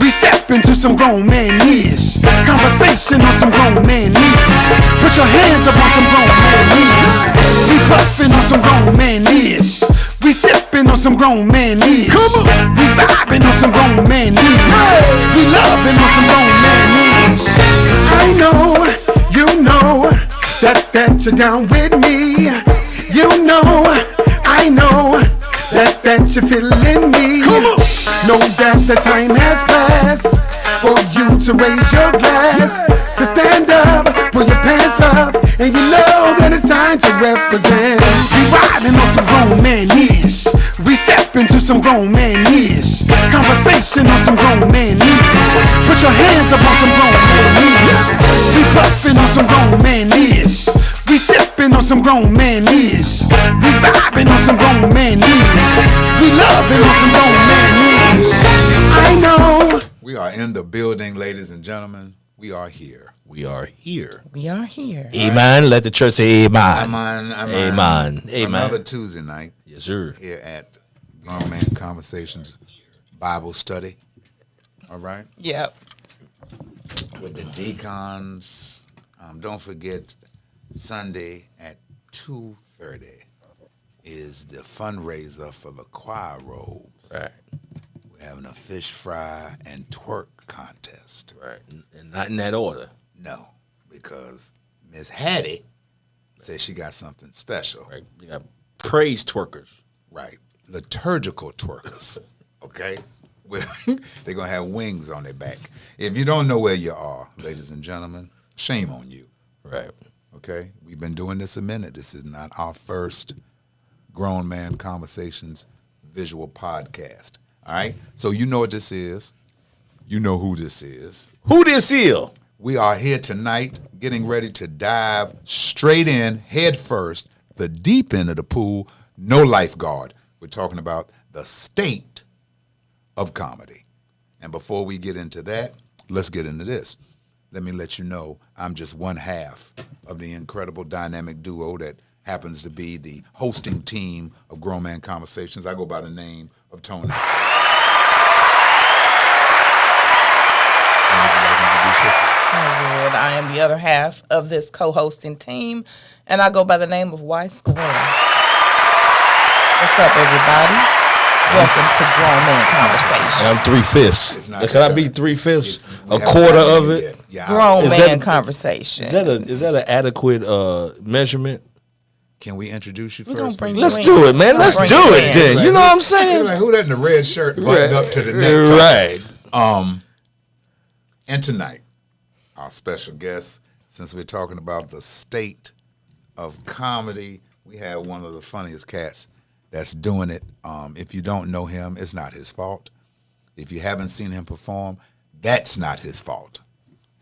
We step into some grown man years. Conversation on some grown man knees. Put your hands up on some grown man knees. We puffin' on some grown man years. We sippin' on some grown man years. Come on. We vibin' on some grown man years. We lovin' on some grown man years. I know, you know, that you're down with me. You know, I know that you're feeling me. Come on. Know that the time has passed for you to raise your glass, to stand up, pull your pants up, and you know that it's time to represent. We riding on some grown man years. We step into some grown man years. Conversation on some grown man years. Put your hands up on some grown man years. We puffin' on some grown man years. We sippin' on some grown man years. We vibin' on some grown man years. We lovin' on some grown man years. I know. We are in the building, ladies and gentlemen. We are here. We are here. We are here. Amen. Let the church say amen. Amen. Another Tuesday night. Yes, sir. Here at Grown Man Conversations Bible Study. All right. Yep. With the deacons. Don't forget, Sunday at 2:30 is the fundraiser for the choir robes. Right. We're having a fish fry and twerk contest. Right. And not in that order. No, because Miss Hattie says she got something special. Right. You got praise twerkers. Right. Liturgical twerkers. Okay? They're going to have wings on their back. If you don't know where you are, ladies and gentlemen, shame on you. Right. Okay? We've been doing this a minute. This is not our first Grown Man Conversations Visual Podcast. All right? So you know what this is. You know who this is. Who this is? We are here tonight getting ready to dive straight in, head first, the deep end of the pool, no lifeguard. We're talking about the state of comedy. And before we get into that, let's get into this. Let me let you know I'm just one half of the incredible dynamic duo that happens to be the hosting team of Grown Man Conversations. I go by the name of Tony. And I am the other half of this co-hosting team, and I go by the name of Y Square. What's up, everybody? Welcome to Grown Man Conversation. I'm 3/5. Can I be 3/5? A quarter of it. Yeah, Grown Man Conversation. Is that an adequate measurement? Can we introduce you We're gonna first? bring Let's you do in. it, man. Let's Bring do you it in. then. You know what I'm saying? Like, who that in the red shirt buttoned up to the neck? Right. And tonight, our special guest, since we're talking about the state of comedy, we have one of the funniest cats that's doing it. If you don't know him, it's not his fault. If you haven't seen him perform, that's not his fault.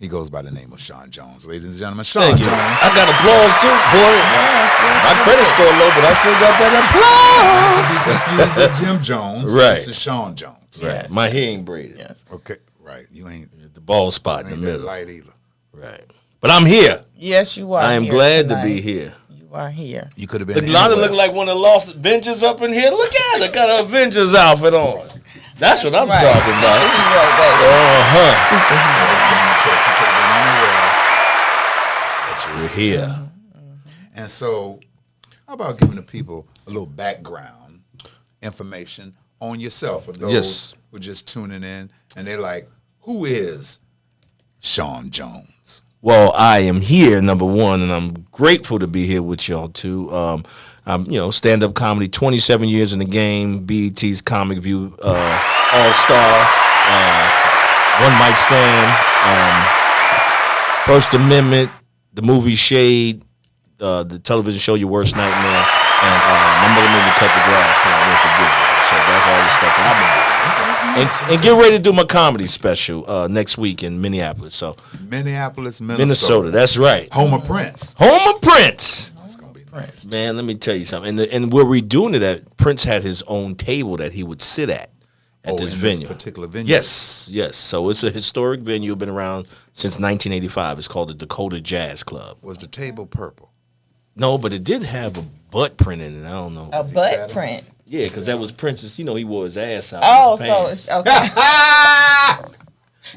He goes by the name of Sean Jones. Ladies and gentlemen, Sean Thank you. Jones. I got applause too, boy. My credit score low, but I still got that applause. Confused with Jim Jones. Right. This is Sean Jones. Right. My hair ain't braided. Yes. Okay. Right. You ain't The bald spot in the that middle. light either. Right. But I'm here. Yes, you are. I am here glad tonight. to be here. You are here. You could have been. A lot of anywhere. look like one of the Lost Avengers up in here. Look at it. Got an Avengers outfit on. That's what I'm Right. talking about. Superhero, baby. Uh-huh. You could have been anywhere. But You're here. And so, how about giving the people a little background information on yourself for those Yes. who are just tuning in and they're like, who is Sean Jones? Well, I am here, number one, and I'm grateful to be here with y'all too. I'm, stand-up comedy, 27 years in the game, BET's Comic View All-Star, One Mic Stand, First Amendment, the movie Shade, the television show Your Worst Nightmare, and my mother made me cut the grass when I went to visit. So that's all the stuff that I've been doing. And get ready to do my comedy special next week in Minneapolis. So Minneapolis, Minnesota, that's right. Home of Prince. Home of Prince. That's going to be nice. Man, let me tell you something. And where we doing it at, Prince had his own table that he would sit at this in venue. This particular venue? Yes. So it's a historic venue, been around since 1985. It's called the Dakota Jazz Club. Was the table purple? No, but it did have a butt print in it. I don't know. A butt print. Yeah, because that was Prince's, he wore his ass out. Oh, his so pants. it's okay.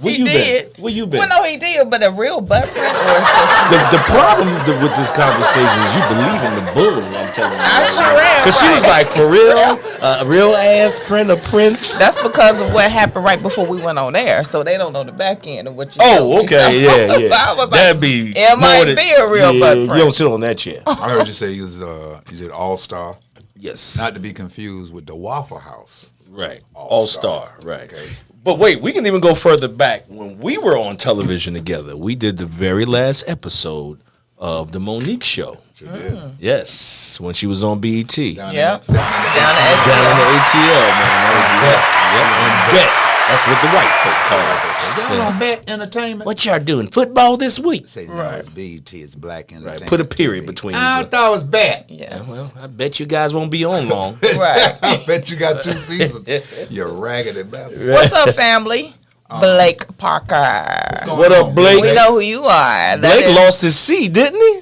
Where He you did. been? Where you been? Well, no, he did, but a real butt print or it's just The problem with this conversation is you believe in the bull. I'm telling you. I sure am. Because she was right. like, for real, a real ass print of Prince. That's because of what happened right before we went on air, so they don't know the back end of what you. Oh, told me. okay, So, yeah. so I was That'd like, be it might more than- be a real butt You print. don't sit on that chair. I heard you say you did All Star, Yes. not to be confused with the Waffle House. Right. All All-Star. Star. Right. Okay. But wait, we can even go further back. When we were on television together, we did the very last episode of the Monique Show. Sure did. Yes, when she was on BET. Down Yep. in the- Down in the ATL, man. That was lit. Yep, on Bet. That's what the white folk call it. Y'all Yeah. on Bet Entertainment? What y'all doing? Football this week? Say no, Right. it's BET, it's Black Entertainment. Right. Put a period TV. between I the thought it was Bet. Yes. Well, I bet you guys won't be on long. Right. I bet you got 2 seasons. You raggedy bastard. What's up, family? Blake Parker. What up, Blake? We know who you are. That Blake is- lost his C, didn't he?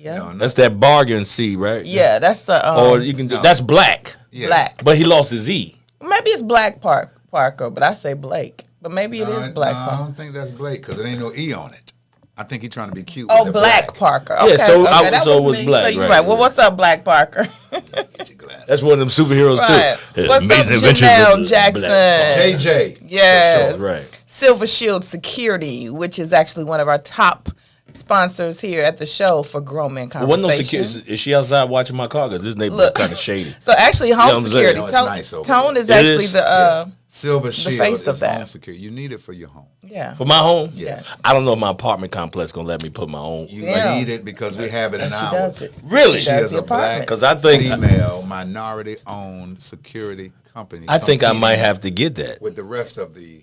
Yeah. No, no. That's that bargain C, right? Yeah, that's the Or you can do that's black, Yeah. black. but he lost his E. Maybe it's Black Parker, but I say Blake. But maybe it is Black No, I Parker. don't think that's Blake because it ain't no E on it. I think he's trying to be cute. Oh, with the Black Parker. Okay, Yeah, so okay, that so it was me. Black, So you're right, right. Well, right. what's up, Black Parker? Get your glasses. That's one of them superheroes Right. too. What's Amazing up, Adventures Janelle of Jackson? Black. JJ. Yes. Right. Silver Shield Security, which is actually one of our top sponsors here at the show for Grown Men Well, wasn't no Conversation. security. Is she outside watching my car? Because this neighborhood Look. kind of shady. So actually, what home I'm saying? security. No, it's Tone, nice over Tone there. is It actually is? the Silver Shield face is of that. home security. You need it for your home. yeah. For my home? Yes. I don't know if my apartment complex going to let me put my own. You Yeah. need it because we have it in And she ours. does it. Really? She She does is the a black apartment. Because I think female minority-owned security company. I think I competing might have to get that. with the rest of the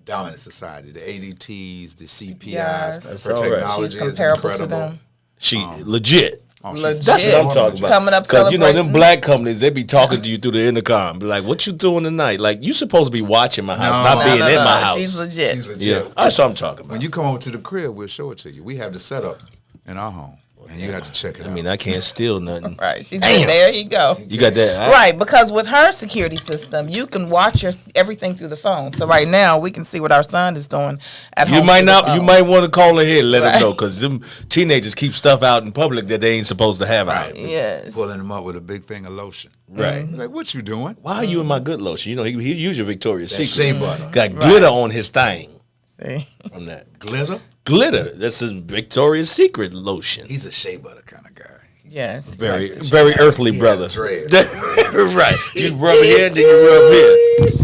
dominant society, the ADTs, the CPIs. Yes. That's Her all right. technology She's is comparable incredible. to them. She legit. Oh, she's- Legit. That's what I'm talking about. Coming up Because you know them celebrating. black companies, they be talking to you through the intercom. Be like, "What you doing tonight? Like you supposed to be watching my house, No. not No, being in No, my house." She's legit. She's legit. Yeah, that's what I'm talking about. When you come over to the crib, we'll show it to you. We have the setup in our home, and you have to check it I out. mean, I can't steal nothing. Right. She's Damn. there. You go. You got that? Right, because with her security system, you can watch everything through the phone. So right now, we can see what our son is doing at home. You might through the not. You phone. might want to call ahead and let Right. them know because them teenagers keep stuff out in public that they ain't supposed to have out. Yes. Pulling them up with a big thing of lotion. Right. Like, what you doing? Why are you in my good lotion? You know he use your Victoria's That Secret. shea butter. Got glitter on his thing See. from that Glitter? glitter. That's a Victoria's Secret lotion. He's a shea butter kind of guy. Yes. Very, very earthly, He brother. has dreads. Right. You rub here, then you rub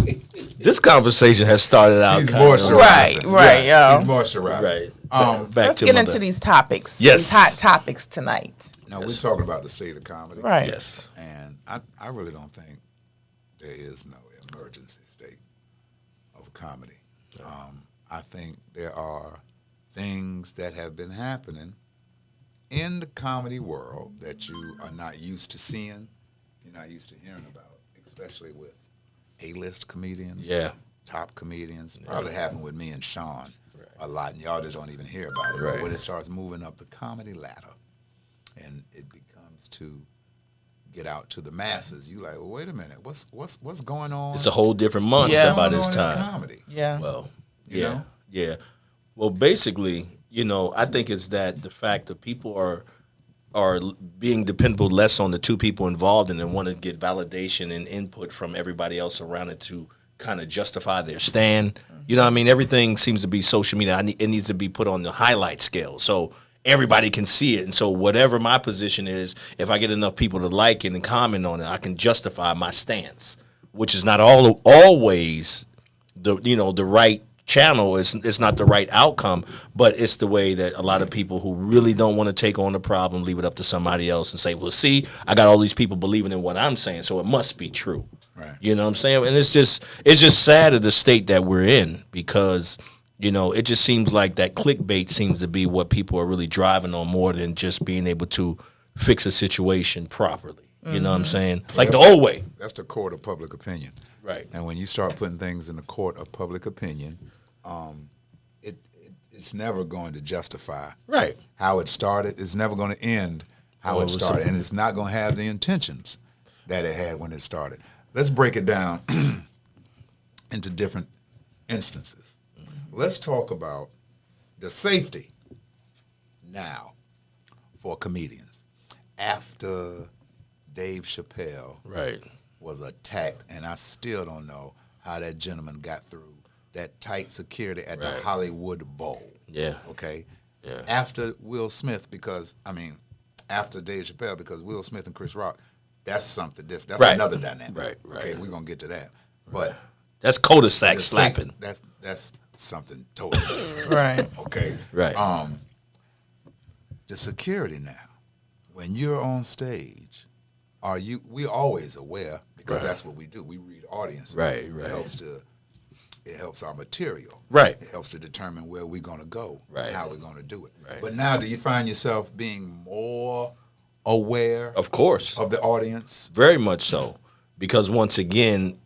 here. This conversation has started out He's kind of moisturized. Right, yo. He's moisturized. right. Um, Back Let's to get my into these topics. Yes. These hot topics tonight. now, we're talking about the state of comedy. Right. Yes. And I really don't think there is no emergency state of comedy. I think there are things that have been happening in the comedy world that you are not used to seeing, you're not used to hearing about, especially with A-list comedians, Yeah. top comedians. Probably happened with me and Sean a lot, and y'all just don't even hear about it. Right. But when it starts moving up the comedy ladder, and it becomes to get out to the masses, you like, well, wait a minute, what's going on? It's a whole different monster Yeah. by What's this going on in time. comedy. Yeah. Well, You yeah, know? yeah. Well, basically, you know, I think it's that the fact that people are being dependable less on the two people involved and then want to get validation and input from everybody else around it to kind of justify their stand. You know what I mean? Everything seems to be social media. It needs to be put on the highlight scale so everybody can see it. And so whatever my position is, if I get enough people to like it and comment on it, I can justify my stance, which is not always the right channel. It's not the right outcome, but it's the way that a lot of people who really don't want to take on the problem leave it up to somebody else and say, well, see, I got all these people believing in what I'm saying, so it must be true. Right. You know what I'm saying? And it's just sad of the state that we're in because, you know, it just seems like that clickbait seems to be what people are really driving on more than just being able to fix a situation properly. You know what I'm saying? Like the old way. That's the court of public opinion. Right. And when you start putting things in the court of public opinion, it's never going to justify Right. how it started. It's never going to end how Well, it started. And it's not going to have the intentions that it had when it started. Let's break it down into different instances. Let's talk about the safety now for comedians. After Dave Chappelle was attacked, and I still don't know how that gentleman got through that tight security at the Hollywood Bowl. Yeah. Okay? Yeah. After Will Smith, after Dave Chappelle, because Will Smith and Chris Rock, that's something different. That's another dynamic. Right. Okay, we're going to get to that. But that's cul-de-sac slapping. That's something totally different. Right. Okay. Right. The security now, when you're on stage, we're always aware because that's what we do. We read audiences. Right. It helps our material. Right. It helps to determine where we're going to go and how we're going to do it. Right. But now, do you find yourself being more aware Of course. of the audience? Very much so. Because once again,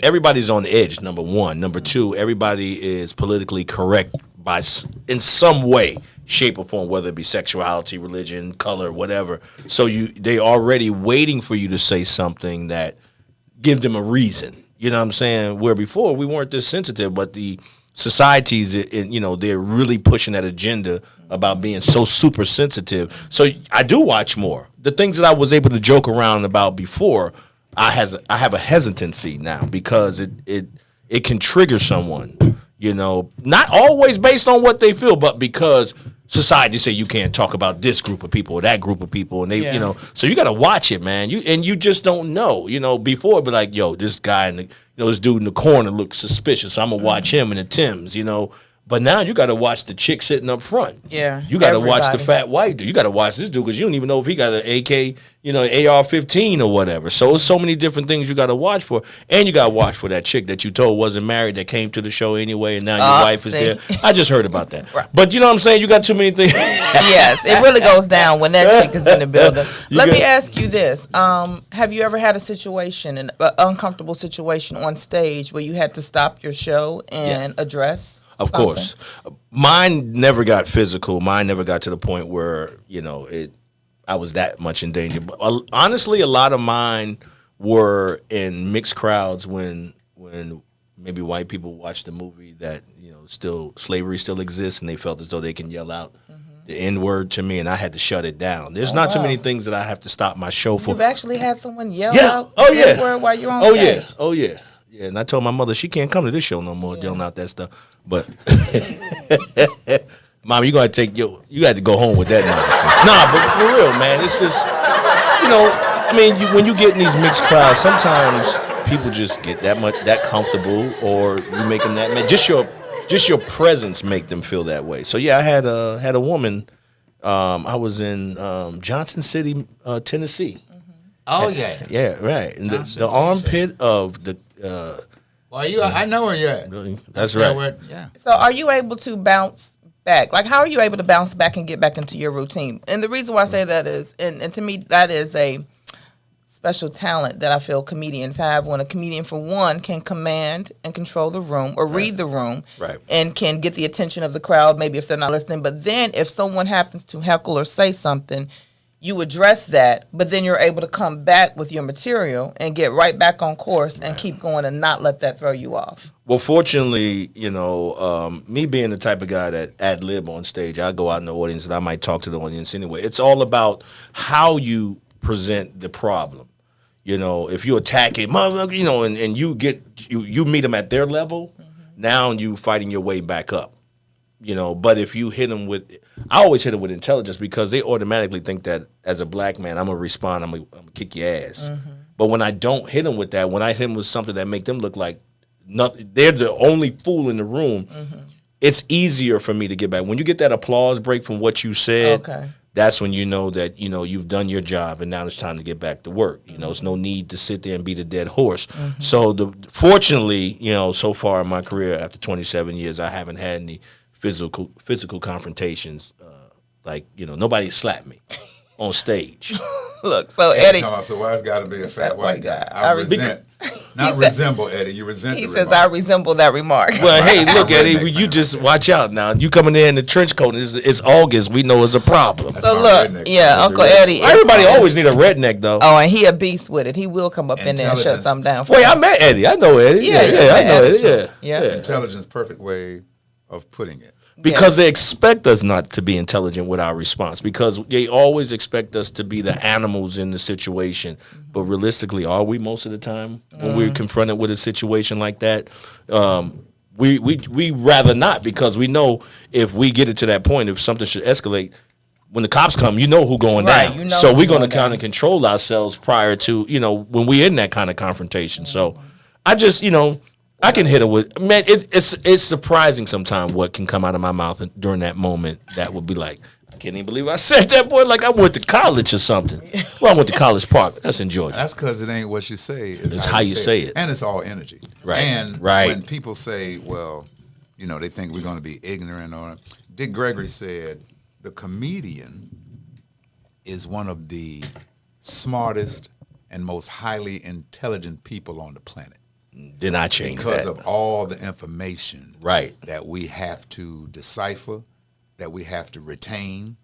everybody's on the edge, number one. Number two, everybody is politically correct in some way, shape or form, whether it be sexuality, religion, color, whatever. So they already waiting for you to say something that give them a reason. You know what I'm saying? Where before we weren't this sensitive, but the societies, they're really pushing that agenda about being so super sensitive. So I do watch more. The things that I was able to joke around about before, I have a hesitancy now because it can trigger someone. Not always based on what they feel, but because society say you can't talk about this group of people or that group of people, and they, so you got to watch it, man. You just don't know. Before it'd be like, yo, this guy this dude in the corner looks suspicious, so I'm gonna watch him in the Timbs, But now you got to watch the chick sitting up front. Yeah, you got to watch the fat white dude. You got to watch this dude because you don't even know if he got an AK, AR-15 or whatever. So it's so many different things you got to watch for, and you got to watch for that chick that you told wasn't married that came to the show anyway, and now your wife is there. I just heard about that. Right. But you know what I'm saying? You got too many things. Yes, it really goes down when that chick is in the building. Let me ask you this: have you ever had a situation, an uncomfortable situation on stage where you had to stop your show and address? Of course. Mine never got physical. Mine never got to the point where, I was that much in danger. But honestly, a lot of mine were in mixed crowds when maybe white people watched the movie that, slavery still exists and they felt as though they can yell out the N-word to me and I had to shut it down. There's not too many things that I have to stop my show for. You've actually had someone yell out the N-word while you're on stage? Oh, yeah. Yeah, and I told my mother she can't come to this show no more, yelling out that stuff. But, Mom, you got to go home with that nonsense. Nah, but for real, man, it's just, when you get in these mixed crowds, sometimes people just get that comfortable, or you make them that mad. Just your presence make them feel that way. So yeah, I had a woman. I was in Johnson City, Tennessee. Oh yeah. Yeah, right. And the armpit of the. I know where you're at. Really? That's right. So are you able to bounce back? Like, how are you able to bounce back and get back into your routine? And the reason why I say that is, and to me, that is a special talent that I feel comedians have, when a comedian, for one, can command and control the room or read the room and can get the attention of the crowd, maybe if they're not listening. But then if someone happens to heckle or say something, you address that, but then you're able to come back with your material and get right back on course and keep going and not let that throw you off. Well, fortunately, me being the type of guy that ad-lib on stage, I go out in the audience and I might talk to the audience anyway. It's all about how you present the problem. If you attack it, and you meet them at their level, now you fighting your way back up. But if you hit them I always hit them with intelligence, because they automatically think that as a black man, I'm going to respond, I'm going to kick your ass. But when I don't hit them with that, when I hit them with something that make them look like they're the only fool in the room, it's easier for me to get back. When you get that applause break from what you said, that's when you know that, you've done your job and now it's time to get back to work. There's no need to sit there and beat a dead horse. So fortunately, so far in my career, after 27 years, I haven't had any physical confrontations. Nobody slapped me on stage. Look, so Eddie. So why it's got to be a fat white guy? I resent Not resemble, Eddie. You resent He the says, remark. I resemble that remark. Well, hey, look, Eddie, redneck you man. just watch out now. You coming in the trench coat, it's August. We know it's a problem. That's So my look, redneck yeah, friend. Uncle Eddie. Everybody is- always need a redneck, though. Oh, and he a beast with it. He will come up in there and shut Intelligence. something down. For Wait, us. I met Eddie. I know Eddie. Yeah, Yeah, you I met know Eddie, Eddie. sure. Yeah. Yeah. Intelligence, perfect way of putting it. Because they expect us not to be intelligent with our response, because they always expect us to be the animals in the situation. But realistically, are we most of the time when we're confronted with a situation like that? We rather not, because we know if we get it to that point, if something should escalate, when the cops come, you know who's going Right, down. you know So who's we're going to going down. kind of control ourselves prior to, when we're in that kind of confrontation. So I just, I can hit it with, man, it's surprising sometimes what can come out of my mouth during that moment that would be like, I can't even believe I said that, boy, like I went to college or something. Well, I went to College Park. That's in Georgia. That's because it ain't what you say. It's how you say it. And it's all energy. Right, And right. when people say, well, they think we're going to be ignorant or Dick Gregory said, the comedian is one of the smartest and most highly intelligent people on the planet. Then I changed Because that. of all the information Right. that we have to decipher, that we have to retain,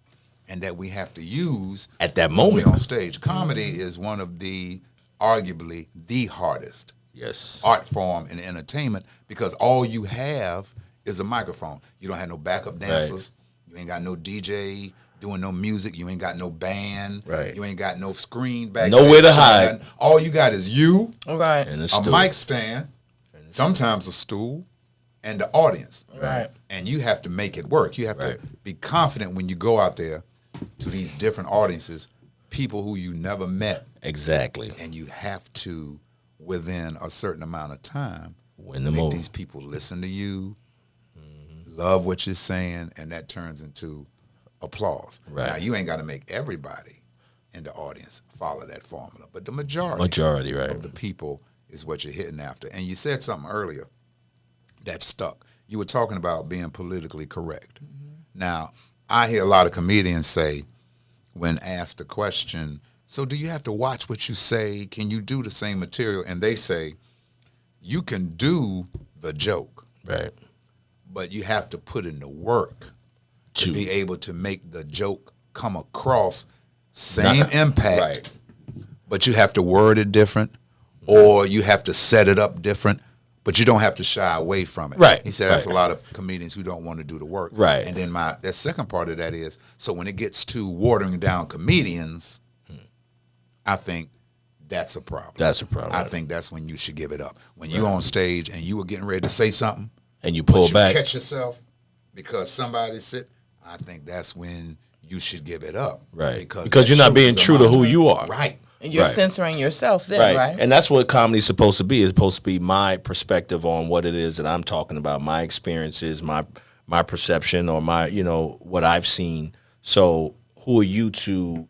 and that we have to use At that when we're moment. on stage. Comedy is one of the, arguably, the hardest Yes. art form in entertainment, because all you have is a microphone. You don't have no backup dancers. You ain't got no DJ doing no music. You ain't got no band. Right. You ain't got no screen backstage. Nowhere to showing hide. nothing. All you got is you, Right. And a it's mic stand, sometimes a stool, and the audience. Right. And you have to make it work. You have Right. to be confident when you go out there to these different audiences, people who you never met, Exactly. and you have to, within a certain amount of time, Win the make move. these people listen to you, love what you're saying, and that turns into applause. Right. Now, you ain't got to make everybody in the audience follow that formula, but the majority Right. of the people is what you're hitting after. And you said something earlier that stuck. You were talking about being politically correct. Now, I hear a lot of comedians say, when asked the question, so do you have to watch what you say? Can you do the same material? And they say, you can do the joke, Right. but you have to put in the work to To- be able to make the joke come across same impact, Right. but you have to word it different, or you have to set it up different, but you don't have to shy away from it. Right, He said that's right. a lot of comedians who don't want to do the work. Right. And then that second part of that is, so when it gets to watering down comedians, I think that's a problem. That's a problem. I think that's when you should give it up. When you're on stage and you were getting ready to say something, And you but pull you back. catch yourself because somebody said, I think that's when you should give it up. Right. Because Because that you're not truth being is true to among who you. you are. Right. And you're Right. censoring yourself then, right? And that's what comedy's supposed to be. It's supposed to be my perspective on what it is that I'm talking about, my experiences, my perception, or my, what I've seen. So who are you to,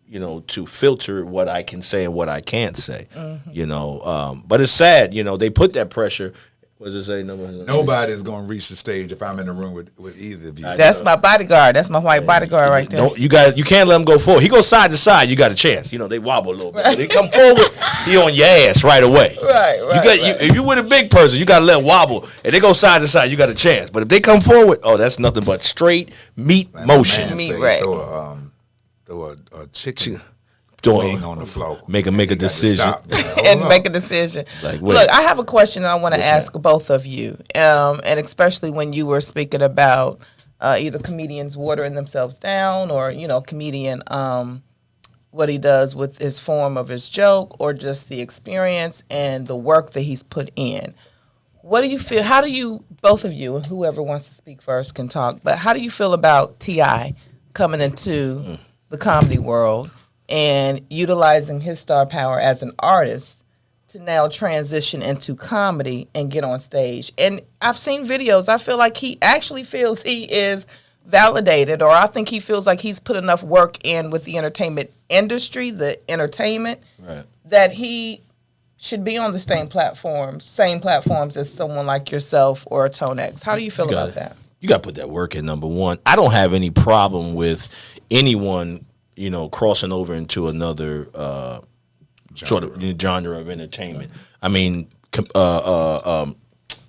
to filter what I can say and what I can't say? But it's sad, they put that pressure. What does it say? Nobody is going to reach the stage if I'm in the room with either of you. That's my bodyguard. That's my white bodyguard right there. You can't let him go forward. He goes side to side, you got a chance. They wobble a little bit. But they come forward, he on your ass right away. Right. If you with a big person, you got to let them wobble. And they go side to side, you got a chance. But if they come forward, that's nothing but straight meat Like my motion. man Me, say, right. Throw a chicken Doing- wing on the floor. Make a He got to decision. stop. Hold And up. make a decision. Like, wait. Look, I have a question I want to ask both of you, and especially when you were speaking about either comedians watering themselves down, or comedian what he does with his form of his joke, or just the experience and the work that he's put in. What do you feel? How do you, both of you, and whoever wants to speak first can talk, but how do you feel about T.I. coming into the comedy world and utilizing his star power as an artist to now transition into comedy and get on stage? And I've seen videos. I feel like he actually feels he is validated, or I think he feels like he's put enough work in with the entertainment industry, the entertainment, Right. that he should be on the same platforms as someone like yourself or a Tone X. How do you feel about that? You got to put that work in, number one. I don't have any problem with anyone, crossing over into another sort of genre of entertainment. I mean,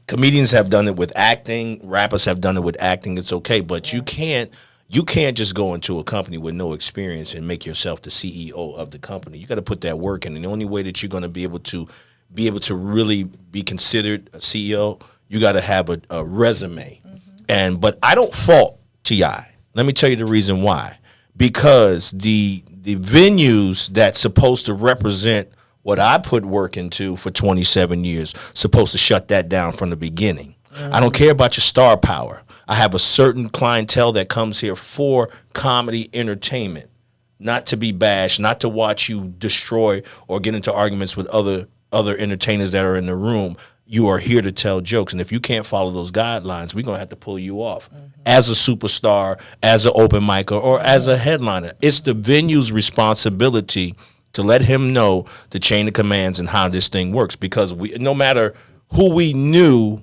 comedians have done it with acting, rappers have done it with acting. It's okay, but you can't just go into a company with no experience and make yourself the CEO of the company. You got to put that work in, and the only way that you're going to be able to really be considered a CEO, you got to have a resume. But I don't fault T.I. Let me tell you the reason why. Because the venues that's supposed to represent what I put work into for 27 years supposed to shut that down from the beginning. I don't care about your star power. I have a certain clientele that comes here for comedy entertainment, not to be bashed, not to watch you destroy or get into arguments with other entertainers that are in the room. You are here to tell jokes, and if you can't follow those guidelines, we're going to have to pull you off as a superstar, as an open micer, or as a headliner. It's the venue's responsibility to let him know the chain of commands and how this thing works, because no matter who we knew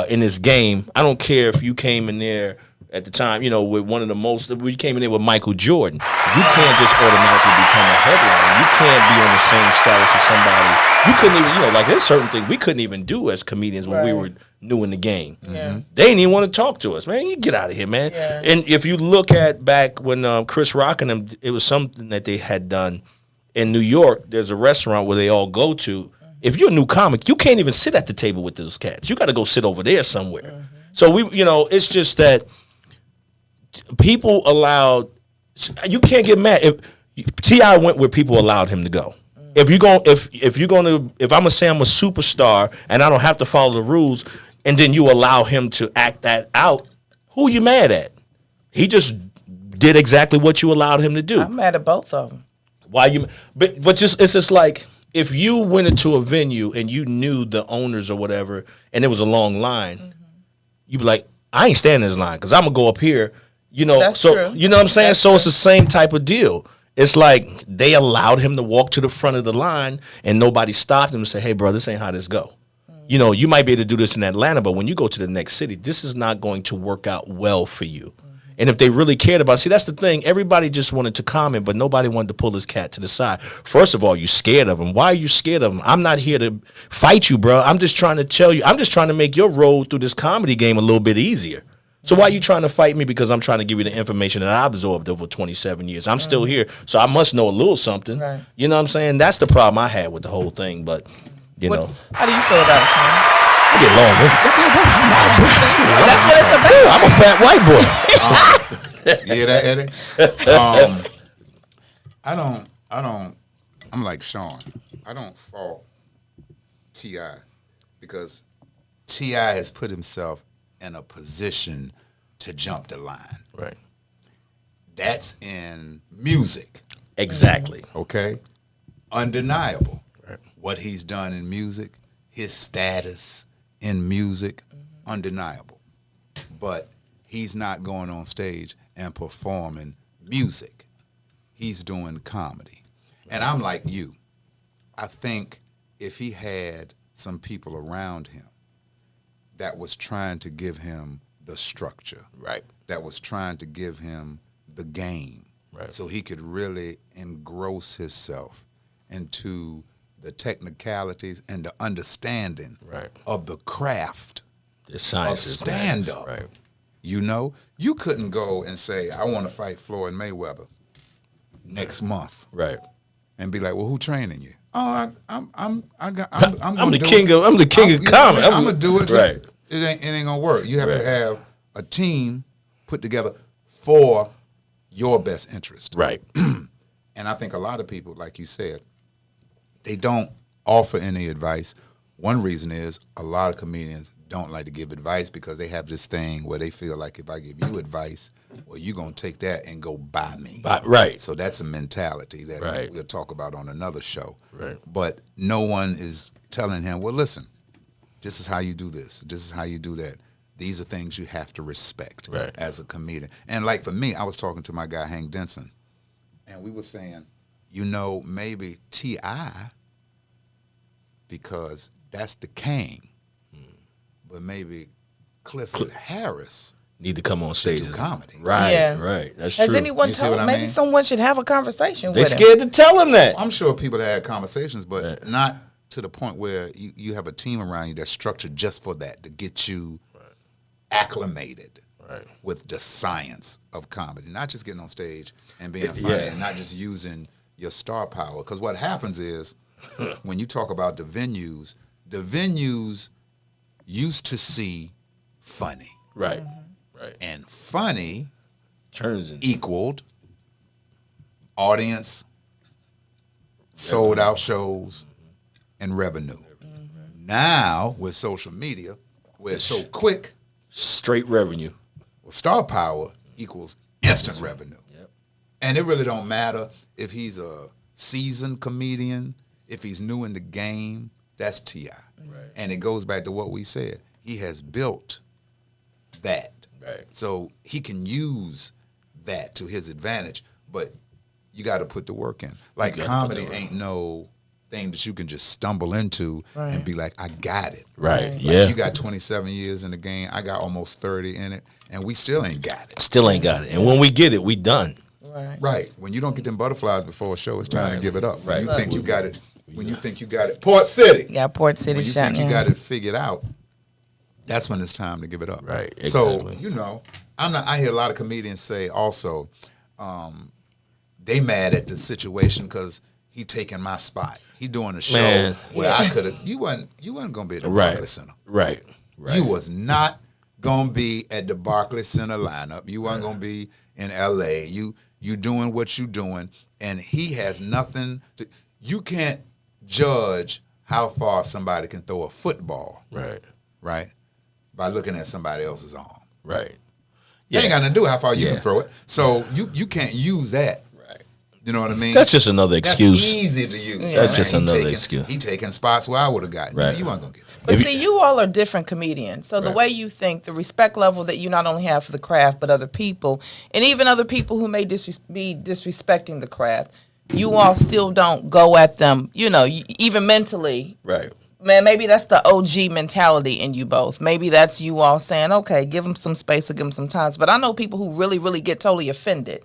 in this game, I don't care if you came in there at the time, with we came in there with Michael Jordan. You can't just automatically become a headliner. You can't be on the same status of somebody. You couldn't even, there's certain things we couldn't even do as comedians when we were new in the game. Yeah. They didn't even want to talk to us, man. You get out of here, man. Yeah. And if you look at back when Chris Rock and them, it was something that they had done in New York. There's a restaurant where they all go to. If you're a new comic, you can't even sit at the table with those cats. You got to go sit over there somewhere. So it's just that people allowed. You can't get mad if T.I. went where people allowed him to go. If I'm gonna say I'm a superstar and I don't have to follow the rules, and then you allow him to act that out, who you mad at? He just did exactly what you allowed him to do. I'm mad at both of them. Why you? But it's just like if you went into a venue and you knew the owners or whatever, and it was a long line, you'd be like, I ain't standing in this line because I'm gonna go up here. That's true. You know what I'm saying? That's so it's the same type of deal. It's like they allowed him to walk to the front of the line and nobody stopped him and said, hey, bro, this ain't how this go. You might be able to do this in Atlanta, but when you go to the next city, this is not going to work out well for you. And if they really cared about, that's the thing. Everybody just wanted to comment, but nobody wanted to pull his cat to the side. First of all, you scared of him. Why are you scared of him? I'm not here to fight you, bro. I'm just trying to tell you. I'm just trying to make your road through this comedy game a little bit easier. So why are you trying to fight me? Because I'm trying to give you the information that I absorbed over 27 years. I'm still here, so I must know a little something. Right. You know what I'm saying? That's the problem I had with the whole thing. But, How do you feel about it, Tom? I get long-winded. That's what it's about. I'm a fat white boy. You hear that, Eddie? I'm like Sean. I don't fault T.I. because T.I. has put himself in a position to jump the line. Right. That's in music. Exactly. Okay? Undeniable. Right. What he's done in music, his status in music, undeniable. But he's not going on stage and performing music. He's doing comedy. And I'm like you. I think if he had some people around him that was trying to give him the structure, Right. that was trying to give him the game, Right. so he could really engross himself into the technicalities and the understanding Right. of the craft The science of is stand-up. Right. You couldn't go and say, I want to fight Floyd Mayweather next month, Right. and be like, well, who training you? Oh, I'm the king of comedy. I'm gonna do it. Right. It ain't gonna work. You have Right. to have a team put together for your best interest. Right. And I think a lot of people, like you said, they don't offer any advice. One reason is a lot of comedians don't like to give advice because they have this thing where they feel like if I give you advice, well, you're going to take that and go buy me. Right. So that's a mentality that Right. we'll talk about on another show. Right. But no one is telling him, well, listen, this is how you do this. This is how you do that. These are things you have to respect Right. as a comedian. And like for me, I was talking to my guy, Hank Denson, and we were saying, maybe T.I., because that's the king, but maybe Clifford Harris Need to come on stage. do comedy. Right. Yeah. Right. That's Has true. anyone You see told what I maybe mean? someone should have a conversation They with him? scared to tell him that. I'm sure people had conversations, but Right. not to the point where you have a team around you that's structured just for that, to get you acclimated with the science of comedy, not just getting on stage and being funny and not just using your star power. Because what happens is when you talk about the venues used to see funny. Right. And funny Turns in. equaled audience, sold out shows, and revenue. Now, with social media, where it's so quick, Straight revenue. well, star power equals instant revenue. Yep. And it really don't matter if he's a seasoned comedian, if he's new in the game, that's T.I. Right. And it goes back to what we said. He has built that. Right. So he can use that to his advantage, but you got to put the work in. Like comedy ain't no thing that you can just stumble into and be like, I got it. Right. Like Yeah. you got 27 years in the game. I got almost 30 in it, and we still ain't got it. Still ain't got it. And when we get it, we done. Right. When you don't get them butterflies before a show, it's time to give it up. Right. When you think you got it. When you think you got it. Port City. Yeah, Port City When you shot. think you got it figured out, that's when it's time to give it up. Right, So, exactly. you know, I hear a lot of comedians say also, they mad at the situation because he taking my spot. He doing a show Man. where I could have. You wasn't gonna be at the Right. Barclays Center. Right. You was not gonna be at the Barclays Center lineup. You wasn't gonna be in L.A. You doing what you doing, and he has nothing to. You can't judge how far somebody can throw a football, Right. right? By looking at somebody else's arm. Right. It ain't got nothing to do with how far you Yeah. can throw it. So you can't use that. Right. You know what I mean? That's just another excuse. That's easy to use. That's just He another taking- excuse. He taking spots where I would have gotten. Right. You weren't gonna get that. But If see, you all are different comedians. So the way you think, the respect level that you not only have for the craft, but other people, and even other people who may be disrespecting the craft, you all still don't go at them, you know, even mentally. Right. Man, maybe that's the OG mentality in you both. Maybe that's you all saying, okay, give them some space or give them some time. But I know people who really, really get totally offended.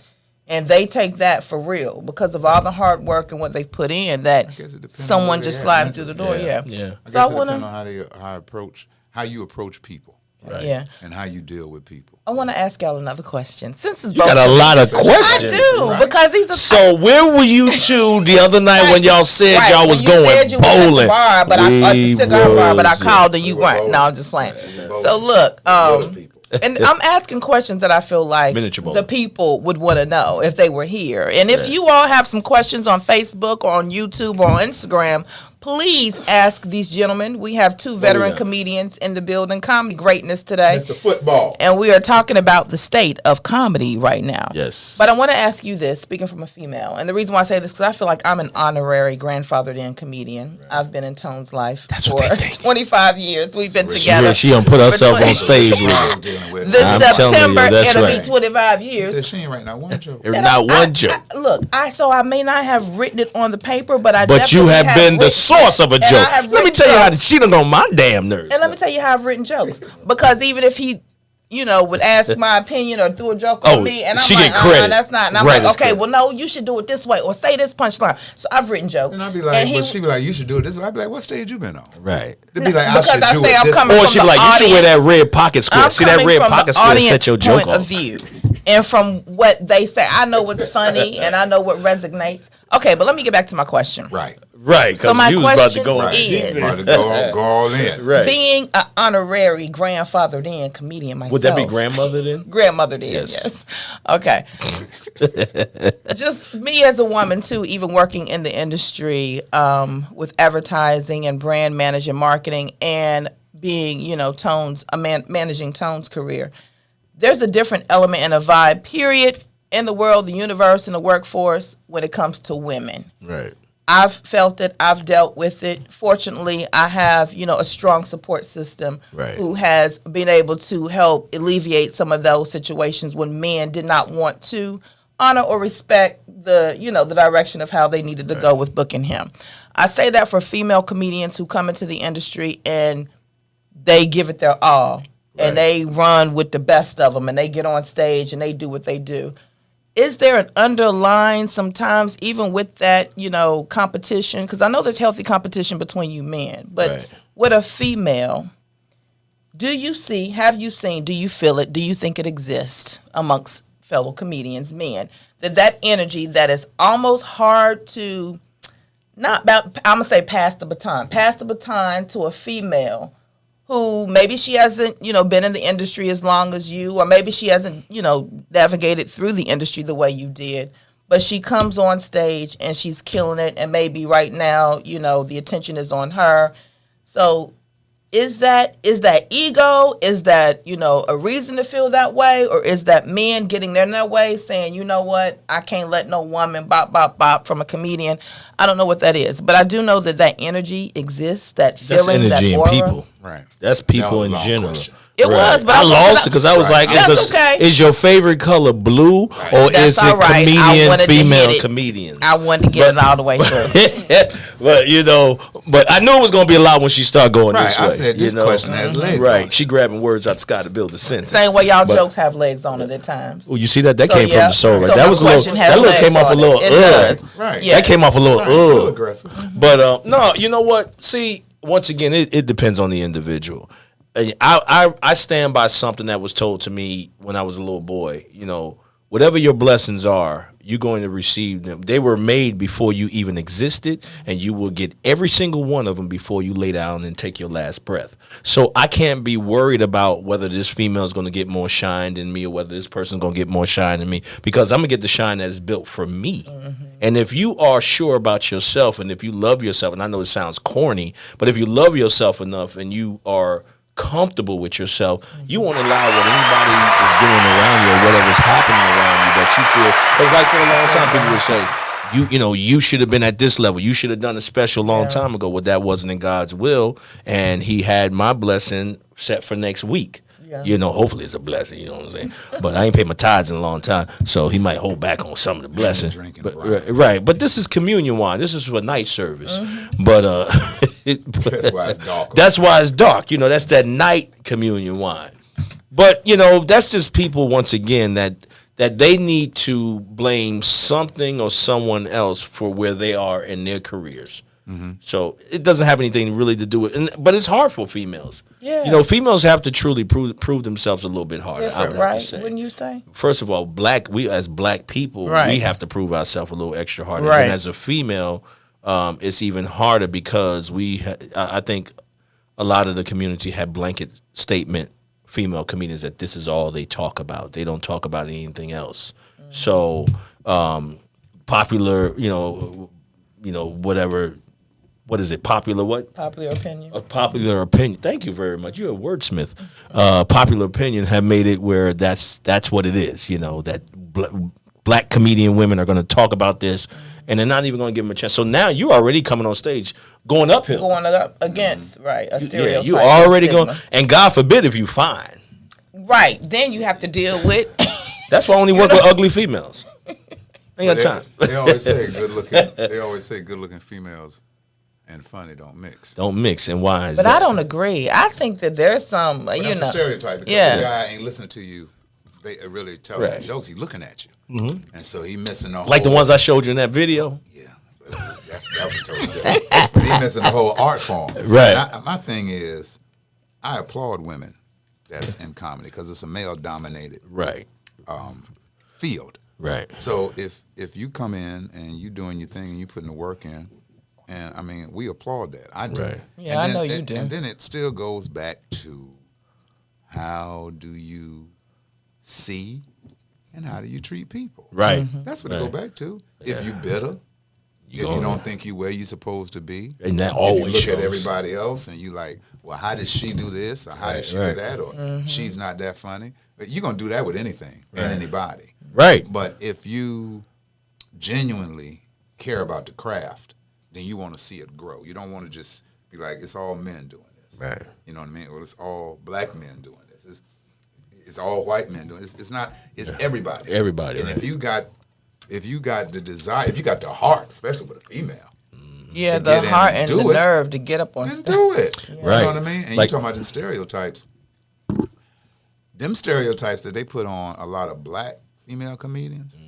And they take that for real because of all the hard work and what they've put in that guess it depends on someone where just they at sliding through the door. Yeah. Yeah. Yeah. I So guess I it want depends to, on how you approach people. Right. yeah. And how you deal with people. I want to ask y'all another question. Since it's You got a lot of I questions. do Right. because he's a So where were you two the other night when y'all said Right, y'all when was you going said you was at the bowling? bar, but at the cigar bar, but I was- called and you We were weren't. bowling. No, I'm just playing. we were So bowling. look, Other people. and I'm asking questions that I feel like Miniature bowling. the people would want to know if they were here. And if you all have some questions on Facebook or on YouTube or on Instagram, please ask these gentlemen. We have two veteran yeah. comedians in the building, comedy greatness today. Mr. Football. And we are talking about the state of comedy right now. Yes. But I want to ask you this, speaking from a female. And the reason why I say this is because I feel like I'm an honorary grandfathered in comedian. I've been in Tone's life That's for what they think. 25 years. We've been together. Yeah, she done put herself for on 20 stage with I it. was dealing with This I'm telling you, September, that's it'll right. be 25 She years. said she ain't right now. One joke. There's not one joke. Look, so I may not have written it on the paper, but I But you definitely have been the written source of a and I joke. have Let me written tell you how jokes. she done on my damn nerves. And let me tell you how I've written jokes. Because even if he, you know, would ask my opinion or threw a joke Oh, on me, and I'm she like, get credit. that's not. And I'm Right, like, it's okay, credit. well, no, you should do it this way or say this punchline. So I've written jokes. And I'd be like, and but she be like, you should do it this way. I'd be like, what stage you been on? Right. They'd be like, Because I should I do say it I'm this coming way. Or from she be the like, you should wear that audience. red pocket square. I'm See that coming red from pocket the square set audience your joke point of off. view, and from what they say, I know what's funny and I know what resonates. Okay, but let me get back to my question. Right. Right, because So my you was about to question go Right. is- About to go all in. Right. Being an honorary grandfathered in comedian myself. Would that be grandmother then? Grandmother did, Yes. yes. Okay. Just me as a woman, too, even working in the industry with advertising and brand managing, marketing, and being, you know, managing Tone's career. There's a different element and a vibe, period, in the world, the universe, and the workforce when it comes to women. Right. I've felt it. I've dealt with it. Fortunately, I have, you know, a strong support system Right. who has been able to help alleviate some of those situations when men did not want to honor or respect the, you know, the direction of how they needed to go with booking him. I say that for female comedians who come into the industry and they give it their all and they run with the best of them and they get on stage and they do what they do. is there an underlying sometimes even with that, competition? Because I know there's healthy competition between you men, but with a female, do you feel it, do you think it exists amongst fellow comedians, men, that energy that is almost hard to, I'm going to say pass the baton to a female who maybe she hasn't, been in the industry as long as you, or maybe she hasn't, navigated through the industry the way you did, but she comes on stage and she's killing it, and maybe right now, the attention is on her. So is that ego? Is that, a reason to feel that way? Or is that men getting in their way saying, you know what, I can't let no woman bop, bop, bop from a comedian. I don't know what that is, but I do know that energy exists, that feeling, that's energy that aura. in people. Right. That's people in general. Question. It was, but I lost it because I was like, okay. is your favorite color blue or That's is it all right. female comedians? I wanted to get it all the way through. but I knew it was going to be a lot when she started going this way. I said this question has legs. Right. On She grabbing words out the sky to build a sentence. Same way y'all jokes have legs on it at times. Well, you see that? That So, came from yeah. the soul, right? So That my was a little. question has That little legs came off a on it. little. It does. Right. Yeah. That came off a little. Right. A little aggressive. But no, you know what? See, once again, it depends on the individual. I stand by something that was told to me when I was a little boy. Whatever your blessings are, you're going to receive them. They were made before you even existed, and you will get every single one of them before you lay down and take your last breath. So I can't be worried about whether this female is going to get more shine than me or whether this person's going to get more shine than me, because I'm going to get the shine that is built for me. Mm-hmm. And if you are sure about yourself, and if you love yourself, and I know it sounds corny, but if you love yourself enough and you are comfortable with yourself, you won't allow what anybody is doing around you or whatever's happening around you that you feel, because like for a long time people would say you should have been at this level, you should have done a special long time ago. Well, that wasn't in God's will, and he had my blessing set for next week. Hopefully it's a blessing, you know what I'm saying? But I ain't paid my tithes in a long time, so he might hold back on some of the blessings. Right. But this is communion wine. This is for night service. Mm-hmm. But that's why it's dark. That's why it's dark. That's that night communion wine. But that's just people, once again, that they need to blame something or someone else for where they are in their careers. Mm-hmm. So it doesn't have anything really to do with, but it's hard for females. Yeah. Females have to truly prove themselves a little bit harder. Different, right? Wouldn't you say? First of all, we as black people, we have to prove ourselves a little extra harder. Right. And as a female, it's even harder because I think a lot of the community have blanket statement female comedians that this is all they talk about. They don't talk about anything else. Mm-hmm. So popular, whatever. What is it? Popular what? Popular opinion. A popular opinion. Thank you very much. You're a wordsmith. Popular opinion have made it where that's what it is. That black comedian women are going to talk about this, and they're not even going to give them a chance. So now you're already coming on stage, going uphill. Going up against, right, a stereotype. Yeah, you already going, and God forbid if you fine. Right. Then you have to deal with. That's why I only work with ugly females. Ain't got time. They always say good looking females and funny don't mix. And why is that? But I don't Mm-hmm. agree. I think that there's some, that's a stereotype, because the guy ain't listening to you really telling you jokes. He's looking at you. Mm-hmm. And so he missing the whole... Like the ones I showed you in that video? Yeah. That was totally different. But he missing the whole art form. Right. My thing is, I applaud women that's in comedy because it's a male-dominated field. Right. So if you come in and you doing your thing and you putting the work in, and I mean, we applaud that. I do. Right. Yeah, I know you do. And then it still goes back to how do you see and how do you treat people? Right. Mm-hmm. That's what it go back to. If you bitter, if you don't think you where you supposed to be, and that always if you look shows. at everybody else and you like, well, how did she do this or how did she do that, or she's not that funny? But you're gonna do that with anything and anybody. Right. But if you genuinely care about the craft, then you want to see it grow. You don't want to just be like, it's all men doing this. Right. You know what I mean? Well, it's all black men doing this. It's all white men doing this. It's not. It's everybody. Everybody. And right. if you got the desire, if you got the heart, especially with a female. Yeah, the heart and the nerve to get up on stage. Then do it. Yeah. Right. You know what I mean? And you're talking about them stereotypes. Them stereotypes that they put on a lot of black female comedians,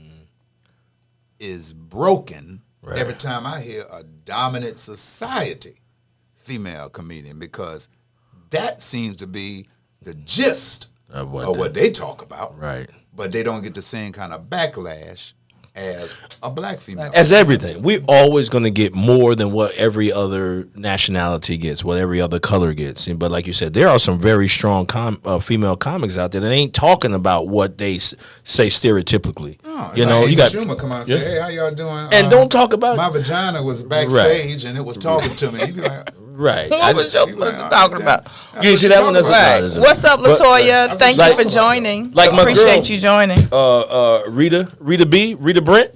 is broken every time I hear a dominant society female comedian, because that seems to be the gist of what they talk about. Right. But they don't get the same kind of backlash as a black female. As everything, we're always going to get more than what every other nationality gets, what every other color gets. But like you said, there are some very strong female comics out there that ain't talking about what they say stereotypically. No, you like know, you got Schumer come out and say, "Hey, how y'all doing?" And don't talk about my vagina was backstage and it was talking to me. You be like, right. What was your pussy talking about? You didn't see that one? That's Right. What's up, Latoya? Thank you for joining. Like my appreciate girl, you joining. Rita Brent.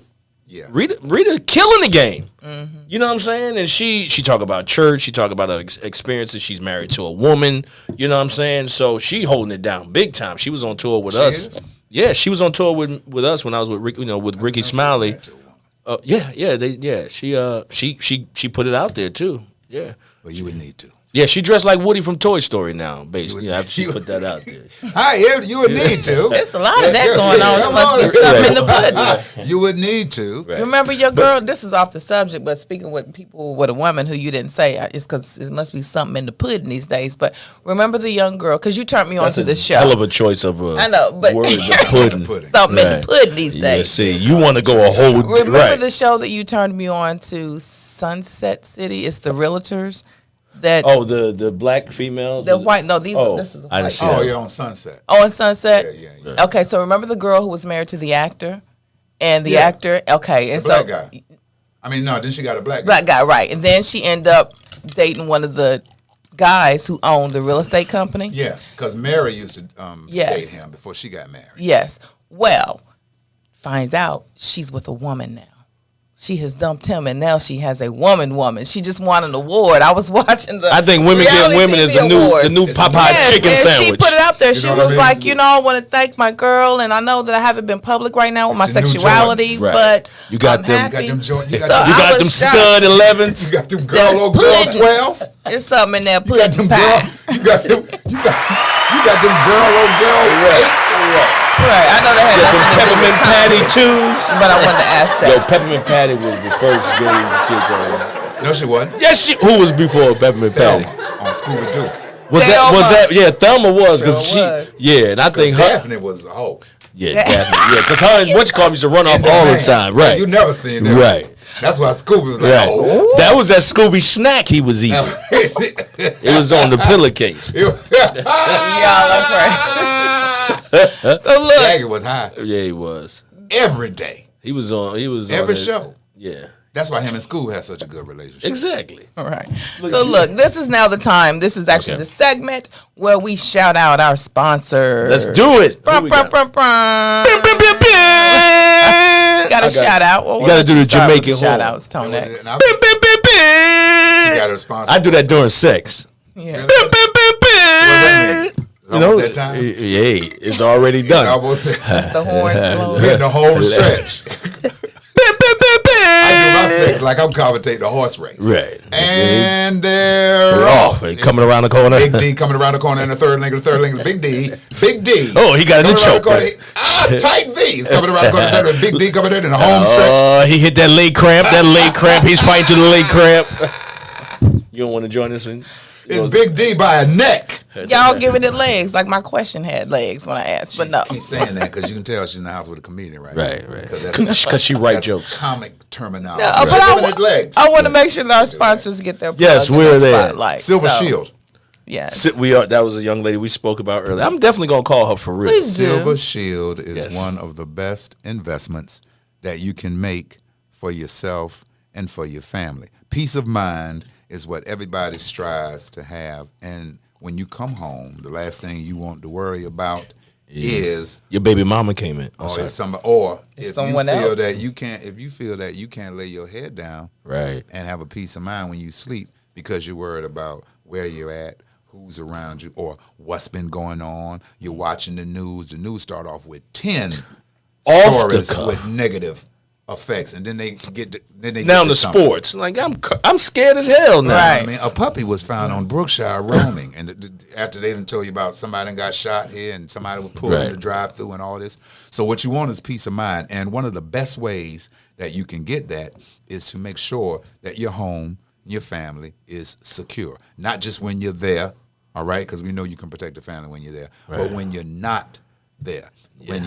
Yeah. Rita killing the game. Mm-hmm. You know what I'm saying? And she talk about church. She talk about her experiences. She's married to a woman. You know what I'm saying? So she holding it down big time. She was on tour with us. Is? Yeah, she was on tour with us when I was with Rick, with Ricky Smiley. She put it out there too. Yeah. Well, you would need to. Yeah, she dressed like Woody from Toy Story now, basically. After she put that out there. You would need to. There's a lot of that going on. There must be something in the pudding. You would need to. Right. Remember your girl, this is off the subject, but speaking with people, with a woman who you didn't say, it's because it must be something in the pudding these days. But remember the young girl, because you turned me on to this show. Hell of a choice of a I know, but word, the pudding. Something in the pudding these days. Yeah, see, you want to go a whole... Remember the show that you turned me on to, Sunset City? It's the realtors. The black female? The white, no, this is the I white. didn't see Oh, that. you're on Sunset. Oh, in Sunset? Yeah. Okay, so remember the girl who was married to the actor? And the actor, okay. And The black guy. I mean, no, then she got a black guy. Black guy, right. And then she ended up dating one of the guys who owned the real estate company. Yeah, because Mary used to date him before she got married. Yes. Well, finds out she's with a woman now. She has dumped him, and now she has a woman. She just won an award. I was watching the. I think women get women is the new Popeye chicken sandwich. She put it out there. She was like, I want to thank my girl, and I know that I haven't been public right now with my sexuality, Right. but You got I'm them. happy. You got them, So You I got was them shocked. stud 11s. you got them girl 12s. There's something in there. You got them Pudding pie. you got them girl 8s. Right. I know they had Them nothing to do peppermint with patty comedy, 2s. but I wanted to ask Yo, that. Peppermint Patty was the first gay chick. No, she wasn't. Yes, who was before Peppermint Patty? Thelma on Scooby-Doo. Was that? Yeah, Thelma was because Sure was. and I think her. Daphne was a hoe. Yeah, Daphne. Yeah, because her and what you call used to run off all the time. Right. You never seen that. Right. That's why Scooby was like, Right. oh. That was that Scooby snack he was eating. It was on the pillowcase. Y'all are crazy. So look, Jagger was high Yeah, he was. every day. He was on Every that- show. Yeah. That's why him and Scoob had such a good relationship. Exactly. all right. So look, this is now the time. This is actually Okay. the segment where we shout out our sponsors. Let's do it. Brum, Who we brum, got? brum, brum. Got to shout out. Well, You gotta do the Jamaican shout horn. outs, Tone X. And she got her sponsor. I do that during sex. Yeah. It's almost that time. Yeah, it's already It's done. almost The horns blow. getting the whole stretch. I do my sex like I'm commentating a horse race. Right. And they're We're off. off. Coming around the corner. Big D coming around the corner, and the third link, Big D. Big D. Oh, he got a new coming around the choke. corner. Tight V's coming around the corner. Big D coming in the home stretch. He hit that leg cramp. He's fighting through the leg cramp. You don't want to join this one? It's Big D by a neck. Y'all giving it legs, like my question had legs when I asked, but no. Keep saying that because you can tell she's in the house with a comedian, right? Right. Because she write jokes. Comic terminology. No, but Giving it legs. I want to make sure that our sponsors get their plug Yes, in we're the there. spotlight. Silver So, Shield. Yes. That was a young lady we spoke about earlier. I'm definitely gonna call her for real. Please do. Silver Shield is Yes. one of the best investments that you can make for yourself and for your family. Peace of mind is what everybody strives to have. And when you come home, the last thing you want to worry about is Your baby mama came in. if someone you feel else. that you can't, if you feel that you can't lay your head down Right. and have a peace of mind when you sleep because you're worried about where you're at, who's around you, or what's been going on. You're watching the news. The news start off with 10 Off the stories cuff. with negative effects, and then they get Now to the something. sports, like I'm scared as hell now. Right. I mean, a puppy was found on Brookshire roaming, and after they didn't tell you about somebody that got shot here, and somebody was pulled in the drive-through and all this. So what you want is peace of mind, and one of the best ways that you can get that is to make sure that your home, your family is secure, not just when you're there, all right? Because we know you can protect the family when you're there, but when you're not there, when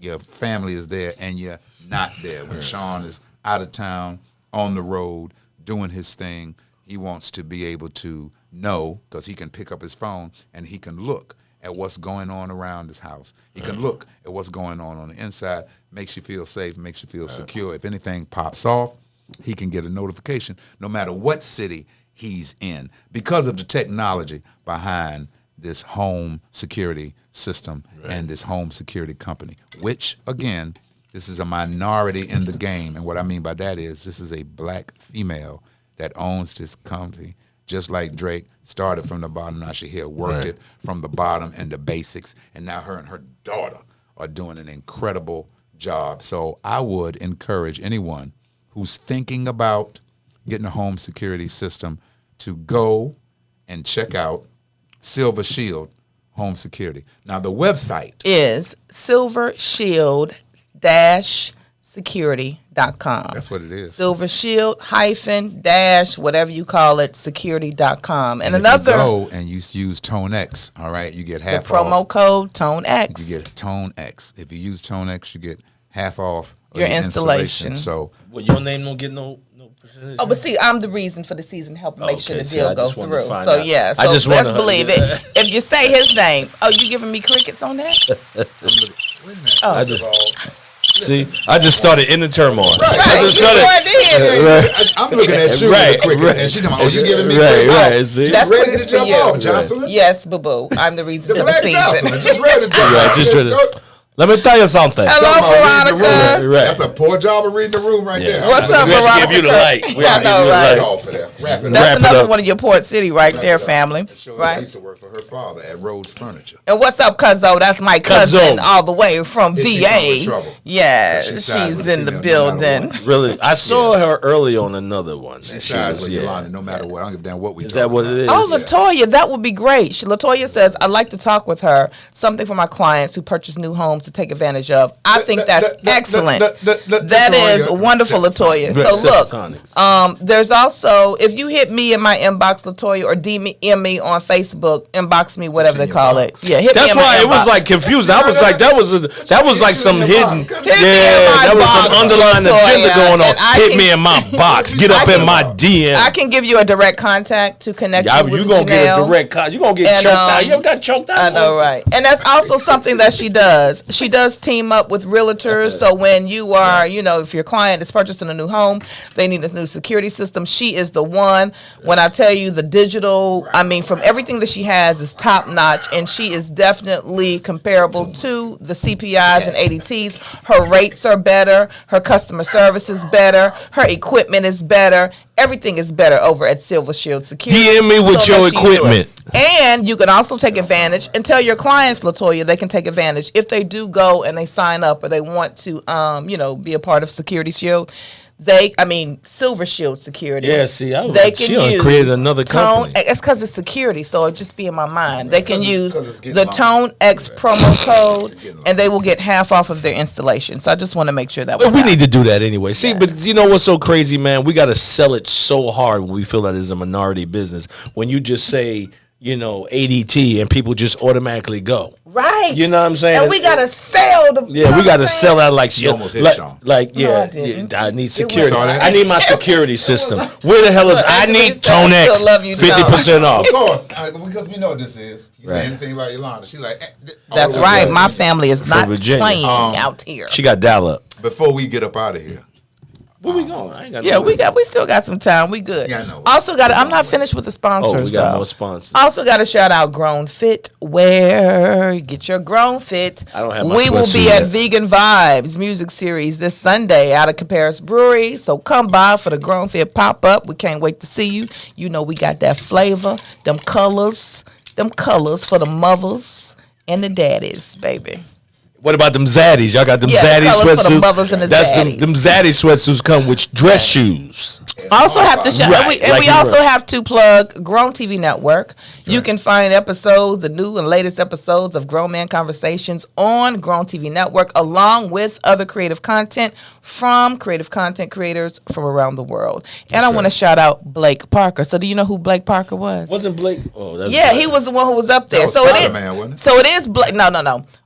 your family is there and you're not there, when Sean is out of town, on the road, doing his thing, he wants to be able to know, because he can pick up his phone and he can look at what's going on around his house. He can look at what's going on the inside, makes you feel safe, makes you feel secure. If anything pops off, he can get a notification no matter what city he's in, because of the technology behind this home security system and this home security company, which, again, this is a minority in the game. And what I mean by that is this is a black female that owns this company, just like Drake started from the bottom. Now she here worked it from the bottom and the basics, and now her and her daughter are doing an incredible job. So I would encourage anyone who's thinking about getting a home security system to go and check out Silver Shield Home Security. Now the website is silvershield-security.com. That's what it is. Silvershield - whatever you call it, security.com. And if another you go and you use Tone X, all right, you get the half promo off. code Tone X. You get Tone X. If you use Tone X, you get half off of Your installation. So Well, your name don't get no percentage. Oh, but see, I'm the reason for the season, helping make sure the Okay, see, I deal goes just wanted to through. find So out. yeah, I so just let's wanna- believe it. If you say his name, oh, you giving me crickets on that? wait a minute. I First just- of all, See, I just started in the turmoil. Right. I just you started. wanted to hear me. I'm looking at you Right, with a cricket, right. and she's talking about, oh, you giving me Right, cricket? right, Oh, see? just That's ready to crickets for jump you. off, Jocelyn. Yes, boo-boo. I'm the reason The for the Black season. Jocelyn, just ready to jump Right, off. just ready. Go. Let me tell you something. Hello, Talking about reading the Veronica. room. Right. That's a poor job of reading the room right there. What's up, We have to Veronica? give you the light. We I have to know, give you the right? light. Off of that. Wrap it Wrap That's it another up. one of your Port City right there, family. It shows I Right? used to work for her father at Rhodes Furniture. And what's up, Cuzzo? That's my cousin Cuzzo. all the way from Is she VA. causing trouble? Yeah, She sides she's with in the female no matter building. Really, I saw her early on another one. She And sides was- with Yolanda no matter what. I don't give a damn what we Is talk that what about. it is? Oh, Latoya, that would be great. Latoya says, I'd like to talk with her. Something for my clients who purchase new homes to take advantage of. I think that's excellent. That is wonderful, Latoya. So look, there's also, if you hit me in my inbox, Latoya, or DM me on Facebook, inbox me, whatever they call it. Yeah, hit me That's in my why it was inbox. like confused. I was like, that was like some hidden. Hit me in Yeah, my that was box, some underlying agenda Latoya, going on. and I Hit can- me in my box. Get up in my DM. I can give you a direct contact to connect Yeah, you with you gonna get a Janelle. direct con. You gonna get And, choked out. You ever got choked out? I know, right? And that's also something that she does. She does team up with realtors. So when you are, if your client is purchasing a new home, they need a new security system. She is the one. When I tell you the digital, from everything that she has is top notch, and she is definitely comparable to the CPIs and ADTs. Her rates are better. Her customer service is better. Her equipment is better. Everything is better over at Silver Shield Security. DM me with So your that she can do it. equipment. And you can also take advantage and tell your clients, Latoya, they can take advantage if they do go and they sign up or they want to, be a part of Security Shield. Silver Shield Security. Yeah, see, she done use created another Tone. company. It's because it's security, so it just be in my mind. They can use 'cause it's getting the long. Tone X promo code, getting long. and they will get half off of their installation. So I just want to make sure that But was we out. need to do that anyway. See, but you know what's so crazy, man? We got to sell it so hard when we feel that it's a minority business. When you just say, ADT and people just automatically go. Right. You know what I'm saying? And we got to sell the. Yeah, we got to sell out like shit. almost hit Sean. Like, No, I yeah, didn't. I need security. Saw that? I need my security system. Where the hell is I Anthony need said, Tone I X still love you, Tone. 50% off. Of course, because we know what this is. You say anything about Yolanda, she like. That's all the way right. down. My family is not Virginia. playing out here. She got dial up. Before we get up out of here, Where we going? I ain't got Yeah, no- we still got some time. We good. Yeah, I know. Also got. I'm not finished with the sponsors. Oh, we got though. more sponsors. Also got to shout out Grown Fit. Where get your Grown Fit? I don't have my We will sweatsuit be at yet. Vegan Vibes Music Series this Sunday out of Caparis Brewery. So come by for the Grown Fit pop up. We can't wait to see you. You know we got that flavor, them colors for the mothers and the daddies, baby. What about them zaddies? Y'all got them Yeah, zaddy colors for the sweatsuits. mothers and the That's zaddies. them zaddy sweatsuits come with dress shoes. Also have to shout, Right, and like we you also were. have to plug Grown TV Network. You can find episodes, the new and latest episodes of Grown Man Conversations on Grown TV Network, along with other creative content from creative content creators from around the world. And I want to shout out Blake Parker. So do you know who Blake Parker was? Wasn't Blake? Oh, that's Yeah, Blake. he was the one who was up there. was So it Spider-Man, wasn't is. it? So it is Blake. No.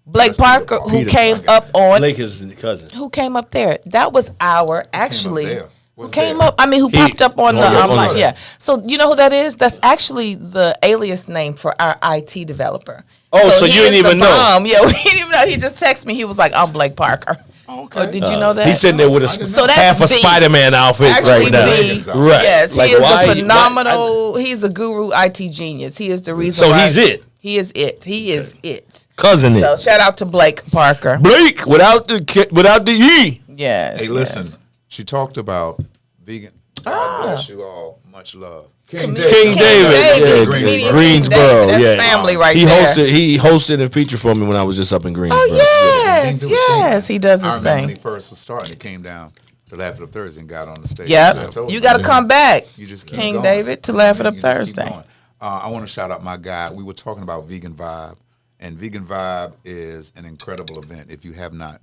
Blake That's Peter Parker, Parker. who Peter came Parker. up on. Blake is the cousin. Who came up there? That was our actually. there? Who What's came there? up? I mean, who He- popped up on the on the- like, yeah. So you know who that is? That's actually the alias name for our IT developer. Oh, so he you didn't is the even know? bomb. Yeah, we didn't even know. He just texted me. He was like, "I'm Blake Parker." Okay. Did you know that? He's sitting there with So that's half a B. Spider-Man outfit Actually, right now. B. Right. Yes, Like, he is why- a phenomenal. He's a guru IT genius. He is the reason. So why he's it. He is it. He is it. Cousin So it. shout out to Blake Parker. Blake without the E. Yes. Hey, listen. yes. She talked about vegan. God bless you all. Much love. King King David, David, yeah, comedian Greensboro, King David. That's yeah. family right he there. He hosted a feature for me when I was just up in Greensboro. Oh yes, King do his yes, thing. he does his I remember when thing. he first was starting. He came down to Laugh It Up Thursday and got on the stage. I Yep, told you him, got to come back, You just keep King going. David, to Laugh It Up You just keep Thursday. going. I want to shout out my guy. We were talking about Vegan Vibe, and Vegan Vibe is an incredible event. If you have not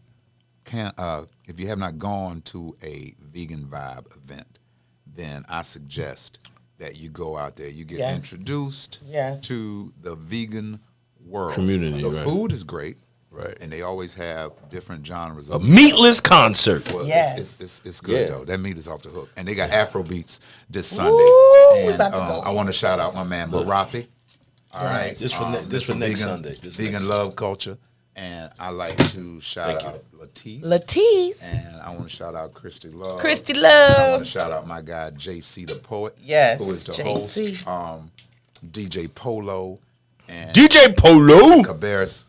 gone to a Vegan Vibe event, then I suggest that you go out there. You get Yes. introduced Yes. to the vegan world. Community, The right. food is great. Right. And they always have different genres A of meatless concert. well, Yes. it's good Yeah. though. That meat is off the hook, and they got Afro beats this Sunday. Ooh, we and about to go. I want to shout out my man Marathi. All right, This for Mr. next Vegan- Sunday. This Vegan next- love culture, and I like to shout Thank out Latisse, Latisse, and I want to shout out Christy Love. Christy And I want Love. to shout out my guy JC the poet. Yes, who is the JC. host. DJ Polo and DJ Polo. Cabarrus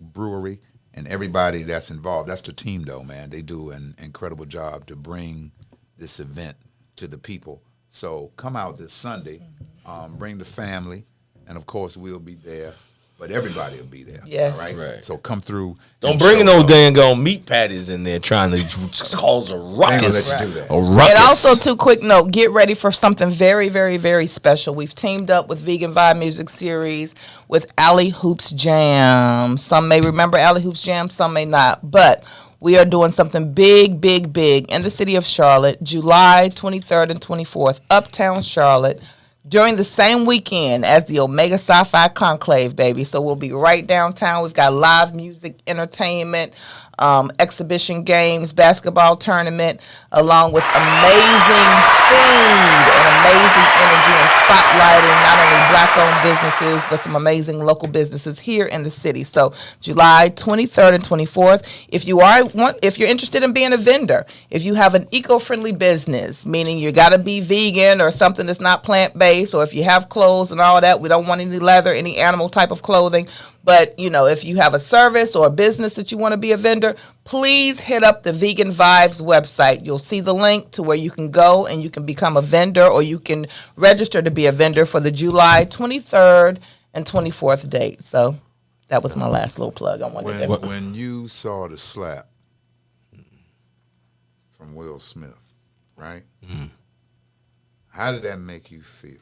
Brewery, and everybody that's involved. That's the team, though, man. They do an incredible job to bring this event to the people. So come out this Sunday, bring the family, and of course we'll be there. But everybody will be there. Yes. All right. Right. So come through. Don't and bring show no up. dang on meat patties in there trying to cause a ruckus. let you do that. A ruckus. And also, too, quick note, get ready for something very, very, very special. We've teamed up with Vegan Vibe Music Series with Alley Hoops Jam. Some may remember Alley Hoops Jam, some may not. But we are doing something big, big, big in the city of Charlotte, July 23rd and 24th, Uptown Charlotte, during the same weekend as the Omega Sci-Fi Conclave, baby. So we'll be right downtown. We've got live music, entertainment, exhibition games, basketball tournament, along with amazing food and amazing energy and spotlighting not only Black-owned businesses, but some amazing local businesses here in the city. So July 23rd and 24th. If you're interested in being a vendor, if you have an eco-friendly business, meaning you got to be vegan or something that's not plant-based, or if you have clothes and all that, we don't want any leather, any animal type of clothing. But, if you have a service or a business that you want to be a vendor, please hit up the Vegan Vibes website. You'll see the link to where you can go and you can become a vendor, or you can register to be a vendor for the July 23rd and 24th date. So that was my last little plug I wanted to do. When you saw the slap from Will Smith, right? How did that make you feel?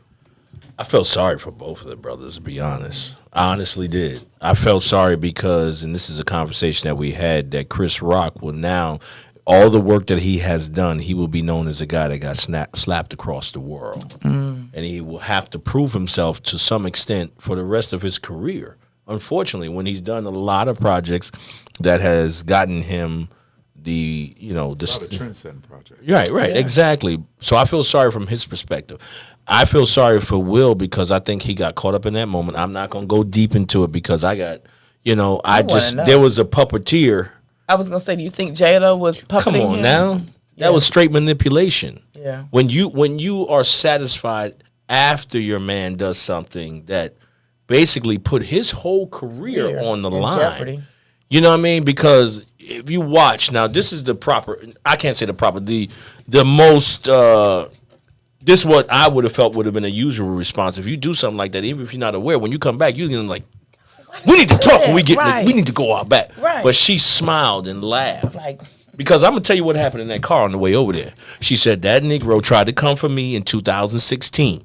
I felt sorry for both of the brothers, to be honest. I honestly did. I felt sorry because, and this is a conversation that we had, that Chris Rock will now, all the work that he has done, he will be known as a guy that got slapped across the world. And he will have to prove himself to some extent for the rest of his career. Unfortunately, when he's done a lot of projects that has gotten him the, About a trend-setting project. Right, exactly. So I feel sorry from his perspective. I feel sorry for Will because I think he got caught up in that moment. I'm not going to go deep into it because I got, know. there was a puppeteer. I was going to say, do you think Jada was puppeting Come on him? now. That was straight manipulation. Yeah. When you are satisfied after your man does something that basically put his whole career on the in line. jeopardy. You know what I mean? Because if you watch, now this is the proper, I can't say the proper, the most, this is what I would have felt would have been a usual response. If you do something like that, even if you're not aware, when you come back, you're going to like, We need to talk when we get. Right. We need to go out back. Right. But she smiled and laughed. Like, Because I'm going to tell you what happened in that car on the way over there. She said, that Negro tried to come for me in 2016.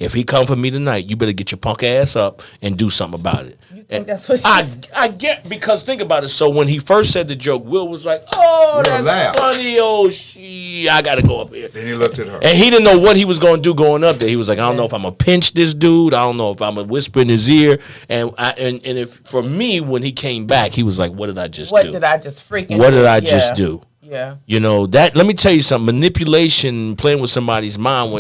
If he come for me tonight, you better get your punk ass up and do something about it. you think that's what she said? I get, because think about it. So when he first said the joke, Will was like, oh, Will that's laughed. funny. Oh, she, I got to go up here. Then he looked at her. And he didn't know what he was going to do going up there. He was like, I don't know if I'm going to pinch this dude. I don't know if I'm going to whisper in his ear. And if for me, when he came back, he was like, what did I just What do? did I just freaking What do? did I Yeah. just do? Yeah. You know, that, let me tell you something, manipulation, playing with somebody's mind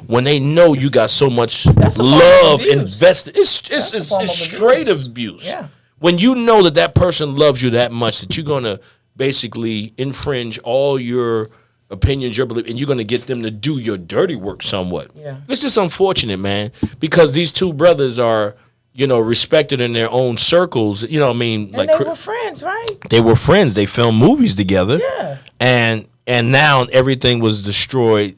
when they know you got so much That's a form of love abuse. invested. It's a form of straight abuse. abuse. Yeah. When you know that person loves you that much that you're going to basically infringe all your opinions, your belief, and you're going to get them to do your dirty work somewhat. Yeah. It's just unfortunate, man, because these two brothers are, you know, respected in their own circles. You know what I mean? And they were friends, right? They were friends. They filmed movies together. Yeah. And now everything was destroyed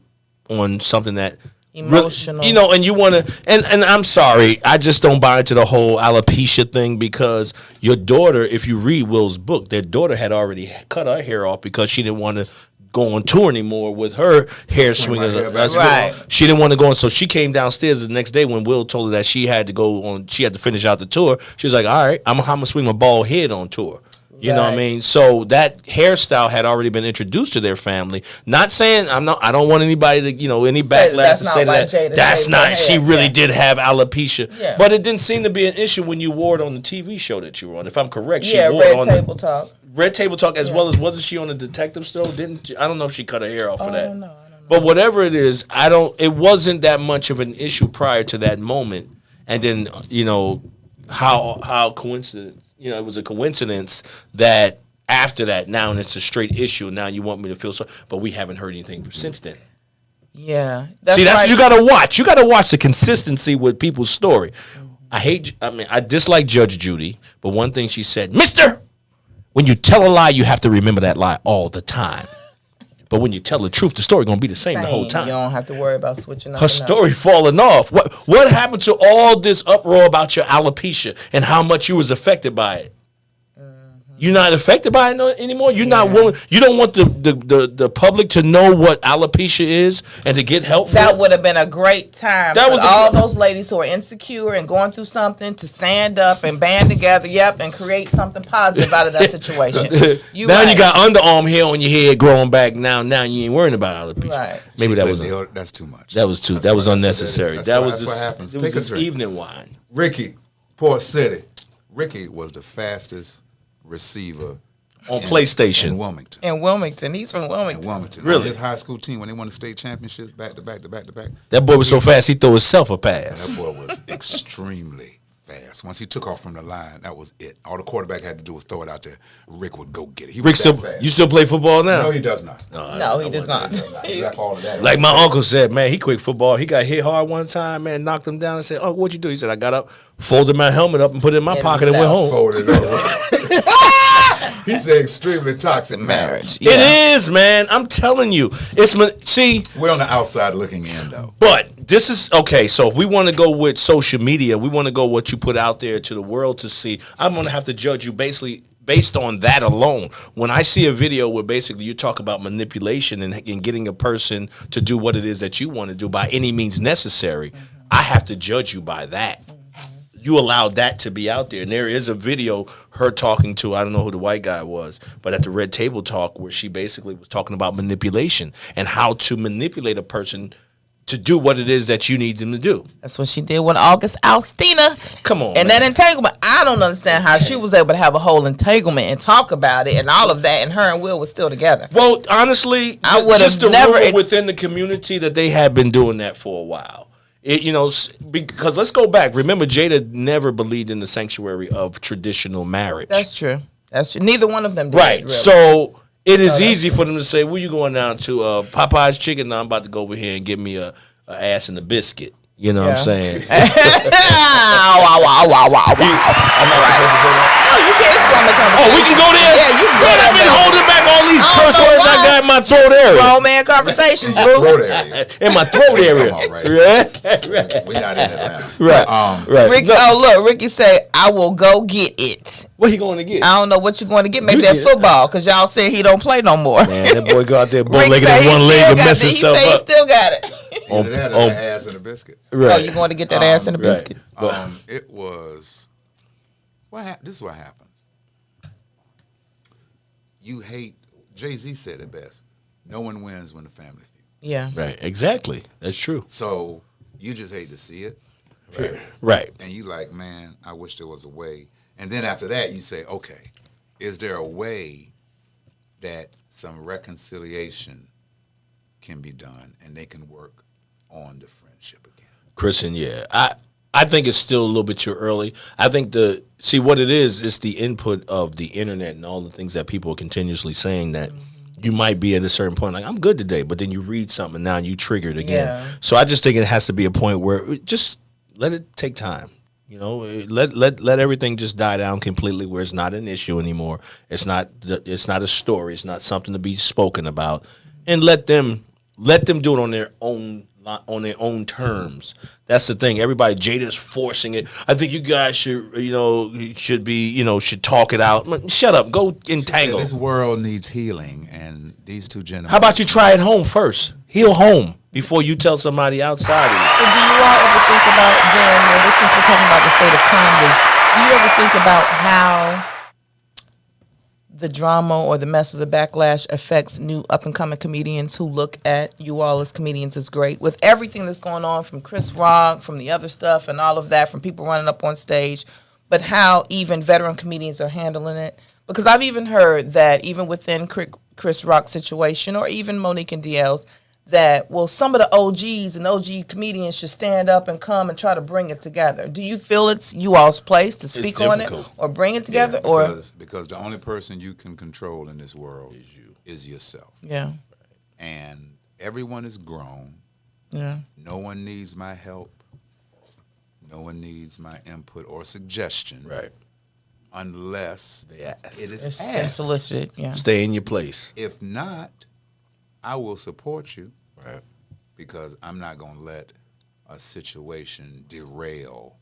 on something that Emotional. you know, and you want to, and I'm sorry, I just don't buy into the whole alopecia thing, because your daughter, if you read Will's book, their daughter had already cut her hair off because she didn't want to go on tour anymore with her hair swing my hair back. Right. She didn't want to go on, so she came downstairs the next day when Will told her that she had to go on, she had to finish out the tour. She was like, all right, I'm gonna swing my bald head on tour. You know what I Right. mean? So that hairstyle had already been introduced to their family. Not saying I don't want anybody to, you know, any backlash that's to not say why that Jada that's shaved not. her She head. really Yeah. did have alopecia, Yeah. but it didn't seem to be an issue when you wore it on the TV show that you were on. If I'm correct, she Yeah, wore it Red on Table Talk. Red Table Talk as well as wasn't she on the Detective Show? I don't know if she cut her hair off for that. I don't know. But whatever it is, it wasn't that much of an issue prior to that moment. And then, you know, how coincidence, you know, it was a coincidence that after that, now it's a straight issue. Now you want me to feel so, but we haven't heard anything since then. Yeah. See, that's right. what you got to watch. You got to watch the consistency with people's story. I dislike Judge Judy, but one thing she said, Mister, when you tell a lie, you have to remember that lie all the time. But when you tell the truth, the story going to be the same the whole time. You don't have to worry about switching up. Her story falling off. What happened to all this uproar about your alopecia and how much you was affected by it? You're not affected by it anymore. You're not willing. You don't want the public to know what alopecia is and to get help. That would have been a great time That for was a- all those ladies who are insecure and going through something to stand up and band together, and create something positive out of that situation. Now you got underarm hair on your head growing back. Now you ain't worrying about alopecia. Right. Maybe She that put was the- that's too much. that was That's that was what- unnecessary. that's That what- was that's this. what happens. It Take was a this drink. evening wine. Ricky, Port City. Ricky was the fastest receiver On in PlayStation. Wilmington. in Wilmington. He's from In Wilmington. Wilmington. Really? On his high school team, when they won the state championships back to back to back to back, That boy was so fast he threw himself a that pass. boy was extremely fast. Once he took off from the line, that was it. All the quarterback had to do was throw it out there. Rick would go get it. He was Rick, that fast. you still play football now? No, he does not. No, he does not. He left all of that. Like my uncle said, man, he quit football. He got hit hard one time, man, knocked him down and said, "Oh, what'd you do?" He said, "I got up, folded my helmet up and put it in my And pocket and went left. home." folded over. He said extremely toxic marriage. It is, man. I'm telling you. See, We're on the outside looking in, though. but this is okay. So if we want to go with social media, we want to go what you put out there to the world to see. I'm going to have to judge you basically based on that alone. When I see a video where basically you talk about manipulation and getting a person to do what it is that you want to do by any means necessary, I have to judge you by that. You allowed that to be out there. And there is a video, her talking to, I don't know who the white guy was, but at the Red Table Talk where she basically was talking about manipulation and how to manipulate a person to do what it is that you need them to do. That's what she did with August Alstina. Come on, And man. that entanglement, I don't understand how she was able to have a whole entanglement and talk about it and all of that, and her and Will was still together. Well, honestly, I would just have the never rumor within the community that they have been doing that for a while. Because let's go back. Remember, Jada never believed in the sanctuary of traditional marriage. That's true. That's true. Neither one of them did. Right. Really. So it is easy for them to say, "Where you going down to? Popeye's Chicken? No, I'm about to go over here and get me a ass and a biscuit." You know what I'm saying? I'm not supposed to say that. No, you can't. It's grown man conversation. Oh, we can go there? Yeah, you can go Man, there. I've been holding back all these I don't curse know words I why. got in my throat area. Grown man conversations, Throat boo. area. In my throat area. Come on, right. Right. We're not in Atlanta. Right. Right. Ricky, look, Ricky say, I will go get it. What he going to get? I don't know what you're going to get. Maybe You that get it. football, because y'all said he don't play no more. Man, that boy go out there Rick bow-legged say on he one leg still and got mess it. He himself say he up. still got it. Either that or the ass and a biscuit. Right. Oh, you going to get that ass and a biscuit? It was. This is what happens. You hate. Jay-Z said it best. No one wins when the family feud. Yeah. Right. Exactly. That's true. So you just hate to see it. Right. And you like, man, I wish there was a way. And then after that, you say, okay, is there a way that some reconciliation can be done and they can work on the friendship again? Christian, yeah. I think it's still a little bit too early. I think see what it is, it's the input of the internet and all the things that people are continuously saying that you might be at a certain point, like, I'm good today, but then you read something and now you triggered again. Yeah. So I just think it has to be a point where just let it take time. You know, let everything just die down completely where it's not an issue anymore. It's not a story. It's not something to be spoken about, and let them do it on their own terms. That's the thing. Everybody, Jada's forcing it. I think you guys should talk it out. Shut up. Go entangle. This world needs healing, and these two gentlemen. How about you try it home first? Heal home before you tell somebody outside of you. So do you all ever think about, then, since we're talking about the state of comedy, do you ever think about how the drama or the mess of the backlash affects new up-and-coming comedians who look at you all as comedians as great? With everything that's going on from Chris Rock, from the other stuff and all of that, from people running up on stage, but how even veteran comedians are handling it? Because I've even heard that even within Chris Rock's situation, or even Monique and DL's, that, well, some of the OGs and OG comedians should stand up and come and try to bring it together. Do you feel it's you all's place to speak on it or bring it together? Because the only person you can control in this world is yourself. Yeah. And everyone is grown. Yeah. No one needs my help. No one needs my input or suggestion. Right. Unless it is It's asked. solicited. Yeah. Stay in your place. If not, I will support you. Right. Because I'm not going to let a situation derail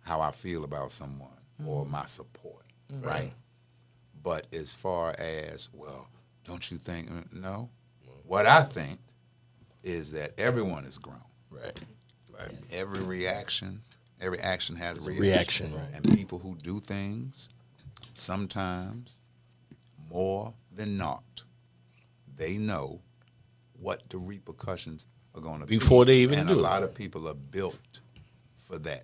how I feel about someone or my support, right? But as far as, well, don't you think, no. What I think is that everyone is grown. Right. And every action has a reaction. And people who do things, sometimes more than not, they know what the repercussions are going to be. Before they even and do it. And a lot of people are built for that.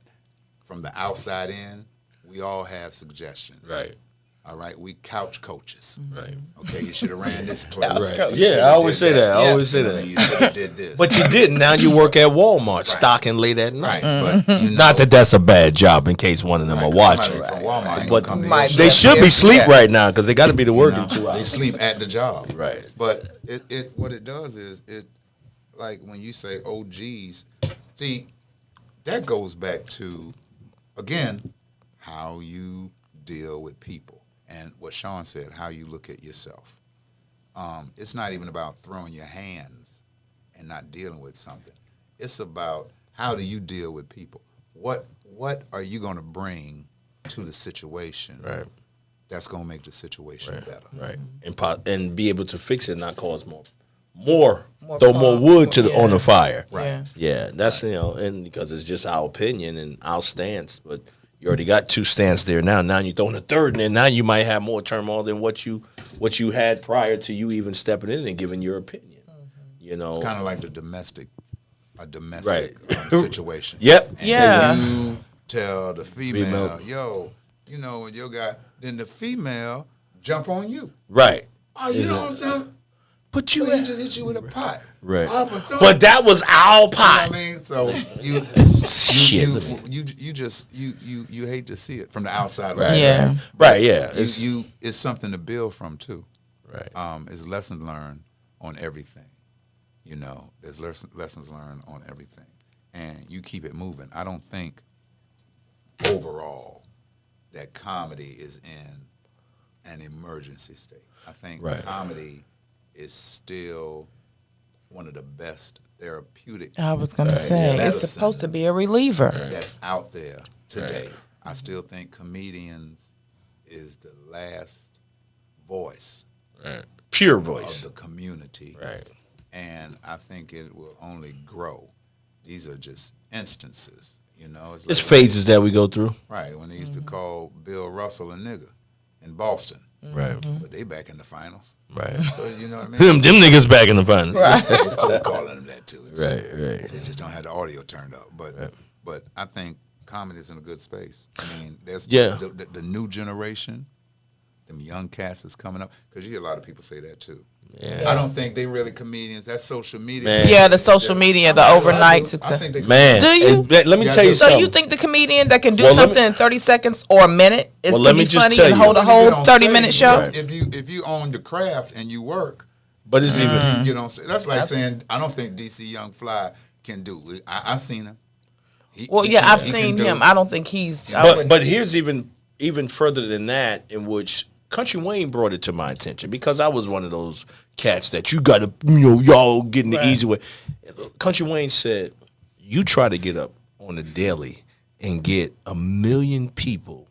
From the outside in, we all have suggestions. Right. All right, we couch coaches. Right. Okay, you should have ran this play. Couch coach. Yeah, I always say that. I Yeah. always say You know, that. you should have did this. But you didn't. Now you work at Walmart, stocking late at night. right, but you know, Not that that's a bad job in case one of them are watching. somebody from Walmart ain't But gonna come to your Might show. they Yeah, should yeah, be asleep yeah. right now because they got to be to work You in know, 2 they hours. sleep at the job. Right. But what it does is like when you say OGs, see, that goes back to, again, how you deal with people. And what Sean said, how you look at yourself. It's not even about throwing your hands and not dealing with something. It's about how do you deal with people. What are you going to bring to the situation that's going to make the situation better? Right. And be able to fix it, not cause more throw more wood to on the fire. Right. Yeah, that's and because it's just our opinion and our stance, but you already got 2 stands there now. Now you're throwing a third in there. Now you might have more turmoil than what you had prior to you even stepping in and giving your opinion. You know, It's kind of like a domestic situation. Yep. And Yeah. you tell the female, yo, when your guy, then the female jump on you. Right. Oh, you know what I'm saying? But He just hit you with a pot. Right. Oh, But that was our you know pot. what I mean? So you hate to see it from the outside. Right. Yeah. Right. Yeah. It's something to build from too. Right. It's lessons learned on everything. There's lessons learned on everything. and you keep it moving. I don't think overall that comedy is in an emergency state. I think comedy is still one of the best therapeutic. I was going to say, it's supposed to be a reliever. That's out there today. I still think comedians is the last voice. Pure voice. Of the community. Right. And I think it will only grow. These are just instances, you know. It's like phases that we go through. Right. When they used to call Bill Russell a nigger in Boston. Right. But they back in the finals. Right. So, you know what I mean? them niggas back in the finals. Right. They still calling them that, too. Right. They just don't have the audio turned up. But I think comedy's in a good space. I mean, there's the new generation, them young cats is coming up. Because you hear a lot of people say that, too. Yeah. I don't think they really comedians. That's social media. Man. Yeah, the social media, the overnight success. Man, do you? Let me tell you something. So you think the comedian that can do something in 30 seconds or a minute is going to be funny and hold a whole 30-minute show? Right. If you own your craft and you work, but it's even you know, that's like saying I don't think DC Young Fly can do it. I seen him. I've seen him. I don't think he's. But here's even further than that, in which Country Wayne brought it to my attention because I was one of those cats that you got to, y'all getting the easy way. Country Wayne said, you try to get up on a daily and get 1 million people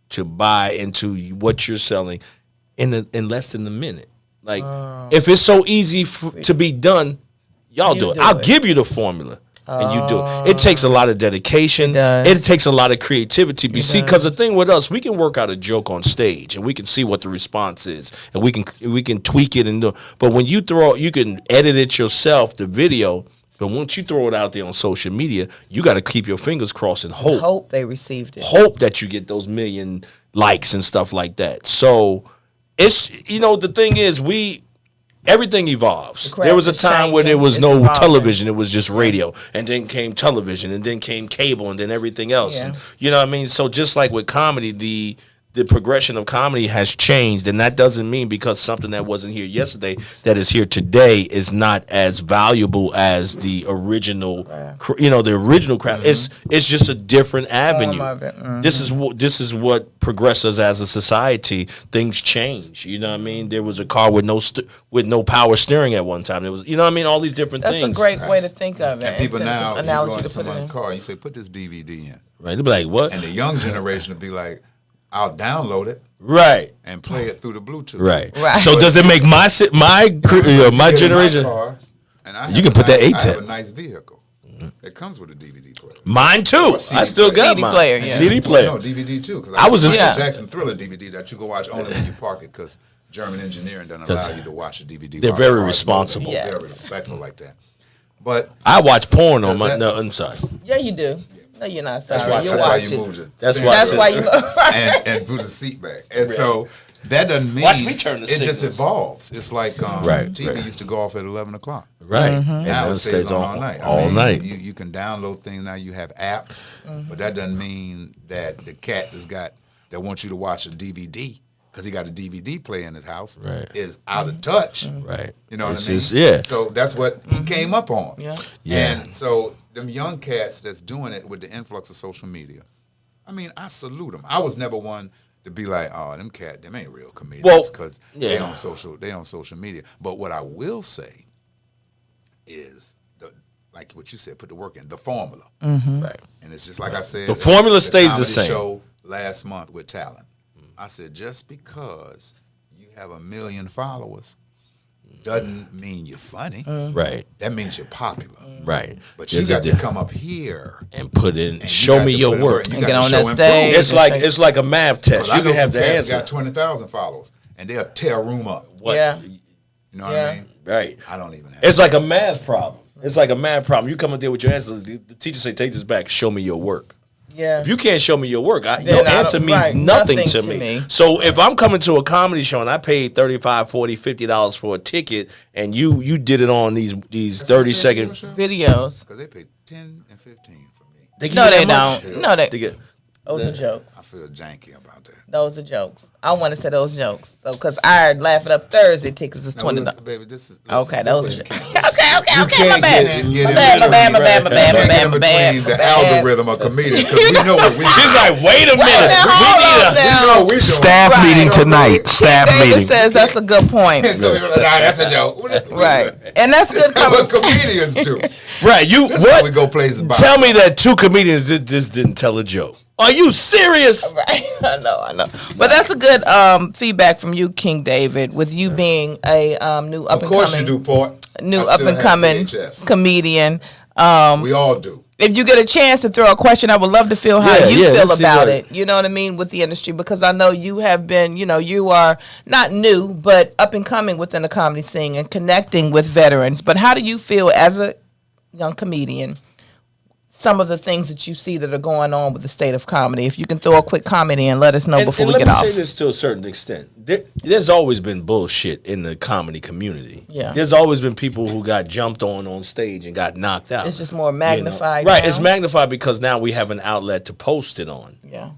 to buy into what you're selling in less than a minute. Like, if it's so easy to be done, y'all do it. I'll give you the formula. And you do it. It takes a lot of dedication. It takes a lot of creativity. Because the thing with us, we can work out a joke on stage and we can see what the response is, and we can tweak it and do. But when you can edit it yourself, the video. But once you throw it out there on social media, you got to keep your fingers crossed and hope they received it. Hope that you get those 1 million likes and stuff like that. So it's the thing is everything evolves. There was a time where there was no television. It was just radio. And then came television. And then came cable. And then everything else. Yeah. And, you know what I mean? So just like with comedy, the progression of comedy has changed. And that doesn't mean because something that wasn't here yesterday that is here today is not as valuable as the original, the original craft. It's just a different avenue. This is what progresses as a society. Things change. You know what I mean? There was a car with no power steering at one time. There was, all these different things. That's a great way to think of it. And people now, you go into someone's car, you say, put this DVD in. Right. They'll be like, what? And the young generation will be like, I'll download it, right, and play it through the Bluetooth, right. So does it make my generation? You can put that 8 I have a nice vehicle that comes with a DVD player. Mine too. I still got CD mine. Player, yeah. CD player. No, DVD too. Because I was just Jackson Thriller DVD that you go watch only when you park it because German engineering doesn't allow you to watch a DVD. They're very responsible. They're very respectful like that. But I watch porn on my. No, I'm sorry. Yeah, you do. No, you're not sorry. That's why you moved it. That's why you and put the seat back. And so that doesn't mean watch me turn the it just evolves. It's like TV used to go off at 11 o'clock. Right. Now it stays on all night. All night. You can download things now. You have apps, but that doesn't mean that the cat that wants you to watch a DVD because he got a DVD player in his house is out of touch. Right. You know what I mean? So that's what he came up on. Yeah. And so them young cats that's doing it with the influx of social media, I mean, I salute them. I was never one to be like, oh, them ain't real comedians because they on social media. But what I will say is, like what you said, put the work in, the formula. Right. And it's just like I said. The formula stays the same. Show last month with talent. I said, just because you have 1 million followers doesn't mean you're funny. Right. That means you're popular. Right. But you got to come up here and put in, show me your work. And get on that stage. It's like a math test. You can have the answer. Got 20,000 followers, and they'll tear a room up. Yeah. You know what I mean? Right. I don't even have It's like a math problem. It's like a math problem. You come up there with your answer. The teacher say, take this back. Show me your work. Yeah. If you can't show me your work, your answer means nothing to me. So if I'm coming to a comedy show and I paid $35, $40, $50 for a ticket, and you did it on these 30-second videos, because they pay 10 and 15 for me. No, they don't. No, they get. Those are jokes. I feel janky about that. Those are jokes. I want to say those jokes. So, because I Laugh It Up Thursday tickets is $20. Look, baby, this is Okay, those are okay. okay. My bad. Get My bad. in between the algorithm of comedians because we know what we. She's like, wait a minute. We know we doing. Staff meeting tonight. Staff David meeting. says that's a good point. That's a joke. Right. And that's good That's what coming. comedians do. Right, you That's how what? we go places by Tell me ourselves. that two comedians just didn't tell a joke. Are you serious? Right. I know. But that's a good feedback from you, King David, with you being a new up Of and course you coming do, Port. new I up still and have coming VHS. comedian. We all do. If you get a chance to throw a question, I would love to feel how you feel let's see about what- it. You know what I mean? With the industry, because I know you have been, you are not new, but up and coming within the comedy scene and connecting with veterans. But how do you feel as a young comedian, some of the things that you see that are going on with the state of comedy? If you can throw a quick comment in, let us know before we get off. Let me say this to a certain extent. There's always been bullshit in the comedy community. Yeah. There's always been people who got jumped on stage and got knocked out. It's just more magnified Right, now. it's magnified because now we have an outlet to post it on. Yeah.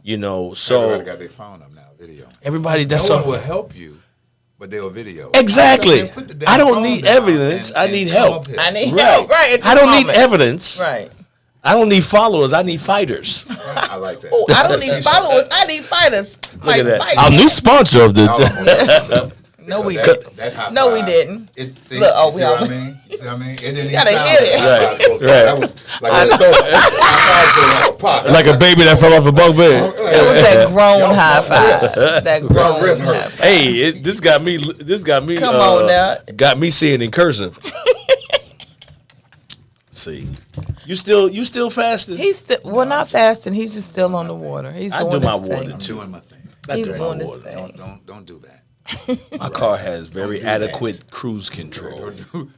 So Everybody got their phone up now, video. everybody, that's No one all. will help you, but they'll video. Exactly. Put the damn I don't phone need down evidence. I need come help. up here. I need Right. help. Right. at I this don't need moment. evidence. Right. I don't need followers. I need fighters. I like that. Oh, I don't need followers. I need fighters. Look at that. Our new sponsor of the. No, we That- didn't. that high No, we five, didn't. See, Look, oh, you see we what I on- mean? You see what I mean? It didn't even gotta sound hit like it. a high five supposed to sound. That was like a throw. Like a pop. like a baby that fell off a bunk bed. It was that grown high five. That grown wrist high hurt. five. Hey, this got me. This got me. Come on now. Got me seeing in cursive. See, you still fasting? He's still not fasting. He's just still on the water. He's I doing do my his water thing. I'm doing my thing. He's I do doing my his water. thing. Don't do that. My car has very Don't do that. adequate cruise control.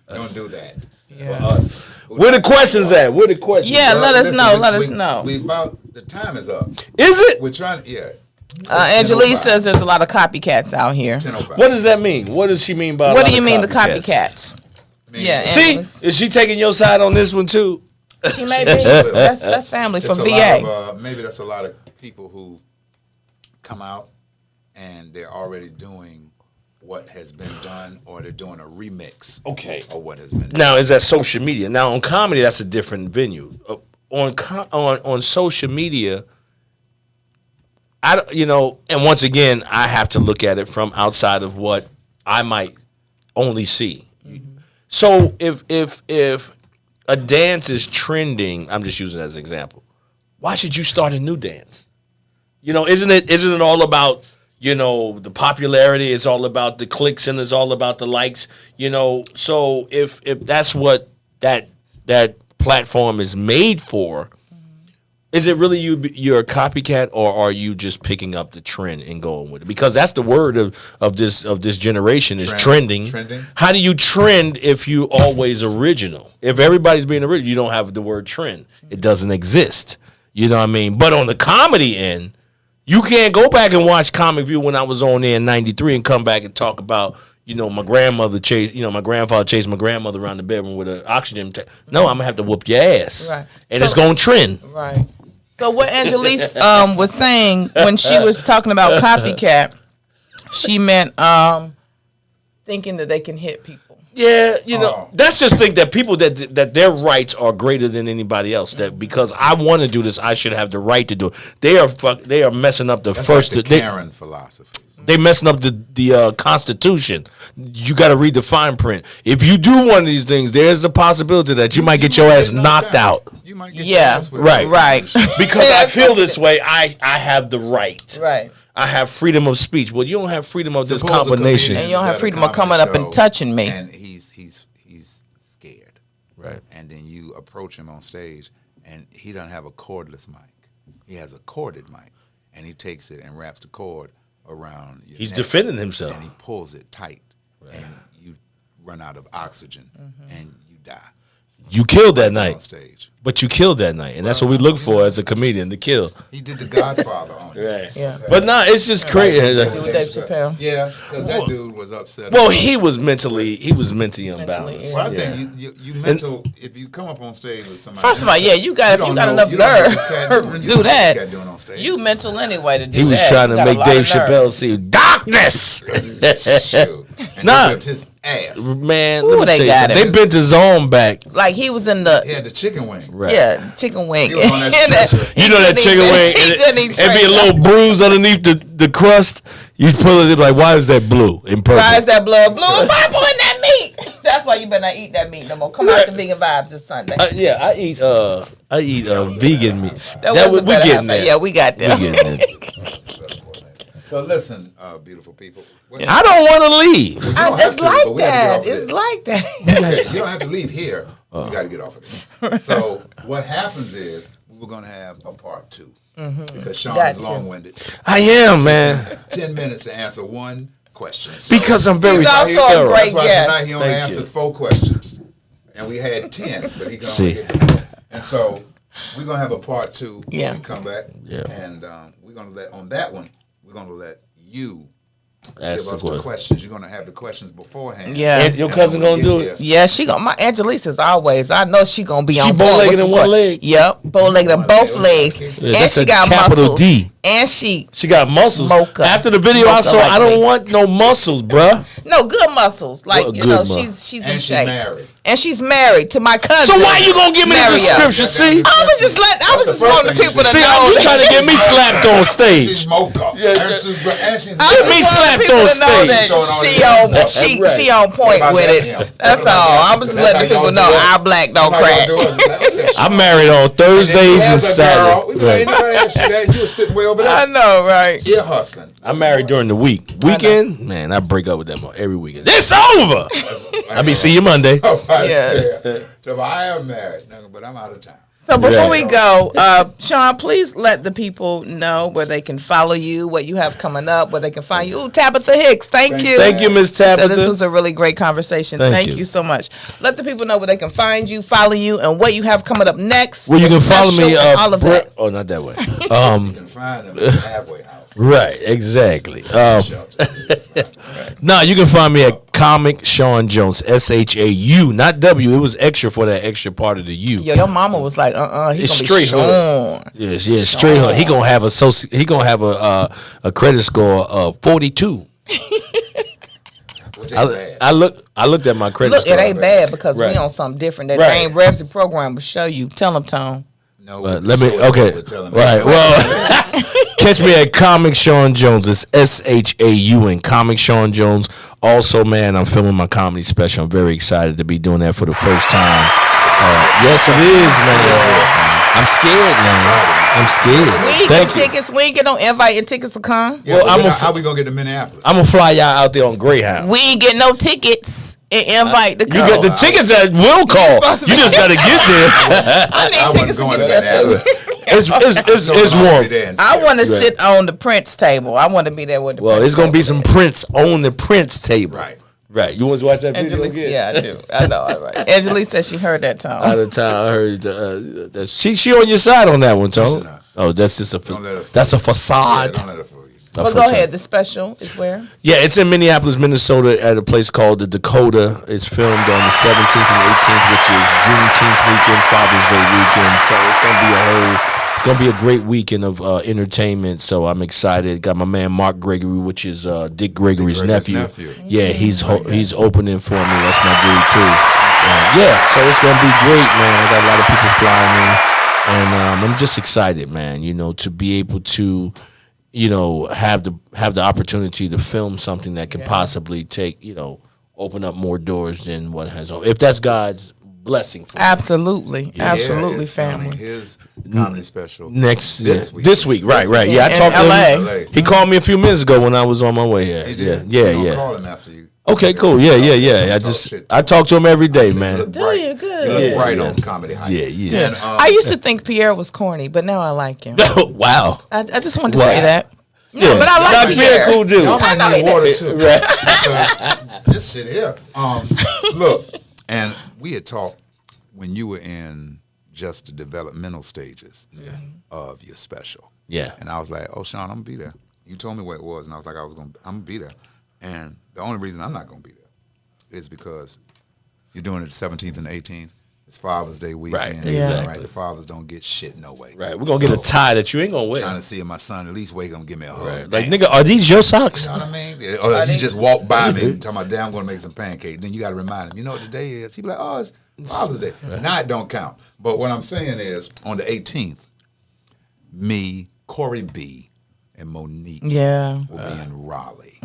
Don't do that. Yeah. For us. Where the questions at? Where the questions? Yeah, at? let us Listen, know. Let us know. We about the time is up. Is it? We're trying. Yeah. Angelique says there's a lot of copycats out here. 10:05. What does that mean? What does she mean by? a What lot do you of mean the copycats? Yeah, See, Angela's- is she taking your side on this one too? she may be. That's family It's from a VA. lot of, maybe that's a lot of people who come out and they're already doing what has been done, or they're doing a remix Okay. of what has been done. Now is that social media? Now on comedy, that's a different venue. On social media, and once again, I have to look at it from outside of what I might only see. Mm-hmm. So if a dance is trending, I'm just using it as an example. Why should you start a new dance? Isn't it all about the popularity? It's all about the clicks and it's all about the likes. So if that's what that platform is made for, is it really you're a copycat, or are you just picking up the trend and going with it? Because that's the word of this generation is trending. Trending. How do you trend if you always original? If everybody's being original, you don't have the word trend. It doesn't exist. You know what I mean? But on the comedy end, you can't go back and watch Comic View when I was on there in '93 and come back and talk about my grandmother chased my grandfather chased my grandmother around the bedroom with an oxygen tank. No, I'm gonna have to whoop your ass, Right. and So- it's gonna trend. Right. So what Angelique was saying when she was talking about copycat, she meant thinking that they can hit people. Yeah, that's just think that people that their rights are greater than anybody else. That because I want to do this, I should have the right to do it. They are messing up the That's first. like the Karen philosophies. They messing up the Constitution. You got to read the fine print. If you do one of these things, there's a possibility that you might get your ass knocked out. You might get Yeah, your ass whipped. Right. Because I feel this way, I have the right. Right. I have freedom of speech. Well, you don't have freedom of this Suppose a combination. comedian And you don't have is at a freedom of coming comedy up and show touching me. And he's scared. Right. And then you approach him on stage, and he doesn't have a cordless mic. He has a corded mic, and he takes it and wraps the cord around your He's neck, defending himself. and he pulls it tight, and you run out of oxygen, and you die. You killed that on night. stage. But you killed that night, and that's what we look for as a comedian, to kill. He did The Godfather on it. Right. Yeah. But nah, it's just crazy. With Dave Chappelle. Yeah, because that dude was upset. Well, he was mentally unbalanced. yeah. Well, I think you mental. If you come up on stage with somebody, First of all, yeah, you got enough nerve to do that. Doing on stage. You mental anyway to do that. He was trying You to got a make lot Dave of nerve. Chappelle see darkness. Shoot. And Nah. he whipped his ass. Man, Ooh, let me they tell you got something. him. They bent his arm back. Like he was in He the had the chicken wing. Right. chicken wing. He was on that stretcher. You know that chicken wing, He couldn't even it'd be a little bruise underneath the crust. You pull it, like, why is that blue and purple? Why is that blood blue and purple in that meat? That's why you better not eat that meat no more. Come out the vegan vibes this Sunday. Yeah, I eat vegan meat. That was we getting there. Yeah, we got We there. getting there. So listen, beautiful people. I don't want to leave. You don't have It's to, like but we have that. to get off of It's this. like that. Okay, you don't have to leave here. You got to get off of this. So what happens is we're going to have a part 2 because Sean Got is to. long-winded. I am, man. 10 minutes to answer one question. So Because I'm very He's also thorough. a great that's why guest. tonight he only Thank answered you. 4 questions, and we had 10, but he can See. only get to 4. And so we're going to have a part 2 Yeah. when we come back. Yeah. And we're going to let on that one. We're going to let you Ask give the us the question. questions. You're going to have the questions beforehand. Yeah. And your cousin when we gonna get do it? here- Yeah, she gonna. My Angelise is always. I know she gonna be She on point bow-legged with some in one leg? Yep, bow-legged in One both leg. legs, Yeah, and that's she a got capital muscles. D. And she She got muscles. Mocha. After the video I Mocha saw, like I don't me. want no muscles, bruh. no good muscles. Like Well, you good know, muscle. she's in And she's shape, married. and she's married to my cousin. So why you gonna give me the Mario. description? See? I was just letting. I was just wanting the people to See, know. you that- trying to get me slapped on She's stage. mocha. Yeah, and she's I Get just me wanted slapped people on to know stage. that Showing all she your on stuff. Right. she on point What about with that, it. yeah? That's What about all. that? I'm just That's letting how the people y'all know do it. our black don't That's how crack. y'all do it. I'm married on Thursdays and Saturdays. Ain't nobody asked you that. You were sitting way over I there. know, right? Ear hustling. I'm married during the week. Weekend, man, I break up with them every weekend. It's over. I be see you Monday. Yes. So I am married, no, but I'm out of town. So before Yeah. we go, Sean, please let the people know where they can follow you, what you have coming up, where they can find you. Ooh, Tabitha Hicks, thank you. Thank you, Miss So Tabitha. this was a really great conversation. Thank Thank you. so much. Let the people know where they can find you, follow you, and what you have coming up next. Well, you your can follow me. special, and all of that. Oh, not that way. You can find them at the halfway house. Right, exactly. Shelter. No, you can find me at Comic Sean Jones, SHAU, not W. It was extra for that extra part of the U. Yo, your mama was like, he's It's gonna straight be Sean. Yes, yes, straight hood. He gonna have a credit score of 42. Which ain't bad. I looked at my credit Look, score. it ain't bad because Right. we on something different. That Right. Dame Ramsey program will show you. Tell them, Tone. No, Let me. so Okay. we're telling me. Right. Well, catch me at Comic Sean Jones. It's SHAU and Comic Sean Jones. Also, man, I'm filming my comedy special. I'm very excited to be doing that for the first time. Yes, it is, man. I'm scared, man. I'm scared. We ain't Thank get you. tickets. We ain't get no invite and tickets to come. Yeah, Well, but I'm then a- how we gonna get to Minneapolis? I'm gonna fly y'all out there on Greyhound. We ain't get no tickets and invite to You come. get the tickets at will call. supposed to You be- just gotta get there. I need I wasn't tickets going to to get there too. Minneapolis. It's warm. I want to sit on the Prince table. I want to be there with the Well, Prince it's gonna be table. some Prince on the Prince table. Right. Right. You want to watch that video Angelique, again? yeah, I do. I know. All right. Angelique said she heard that Out tone. of time, I heard that she on your side on that one, Tone. Listen up. Oh, that's just Don't let her fool that's a Yeah, facade. don't let her fool you. A Well, go facade. ahead. The special is where? Yeah, it's in Minneapolis, Minnesota, at a place called the Dakota. It's filmed on the 17th and 18th, which is Juneteenth weekend, Father's Day weekend. So it's gonna be a great weekend of entertainment. So I'm excited. Got my man Mark Gregory, which is Dick Gregory's Gregory's nephew. nephew. Yeah, he's opening for me. That's my dude too. Yeah, so it's gonna be great, man. I got a lot of people flying in. And I'm just excited, man, to be able to, have the opportunity to film something that can possibly take, open up more doors than what has. If that's God's blessing for me. Absolutely. Absolutely, Yeah, it's filming family. his comedy special This week, right. Yeah, I In talked to LA. him. He called me a few minutes ago when I was on my way here. He did. Yeah. You gonna call him after you. Okay, cool. Yeah. I talk to him every day, You man. look Do bright. you? Good. You look Yeah, bright yeah. on Comedy Hype. Yeah. And, I used to think Pierre was corny, but now I like him. Wow. I just wanted to Wow. say that. No, Yeah. but I like Dr. Pierre. Cool dude. y'all might know need he water too. Because this shit here. Look, and we had talked when you were in just the developmental stages of your special. Yeah. And I was like, oh, Sean, I'm going to be there. You told me where it was, and I was like, I'm going to be there. And the only reason I'm not going to be there is because you're doing it the 17th and the 18th. It's Father's Day weekend. Right, exactly. Right, the fathers don't get shit no way. Right, we're going to get a tie that you ain't going to wear. Trying to see if my son at least wake up and give me a hug. Right. Like, nigga, are these your socks? You know what I mean? Or he just walked by me talking about, damn, I'm going to make some pancakes. Then you got to remind him, you know what the day is? He be like, oh, it's Father's Day. Now it don't count. But what I'm saying is, on the 18th, me, Corey B., and Monique will be in Raleigh.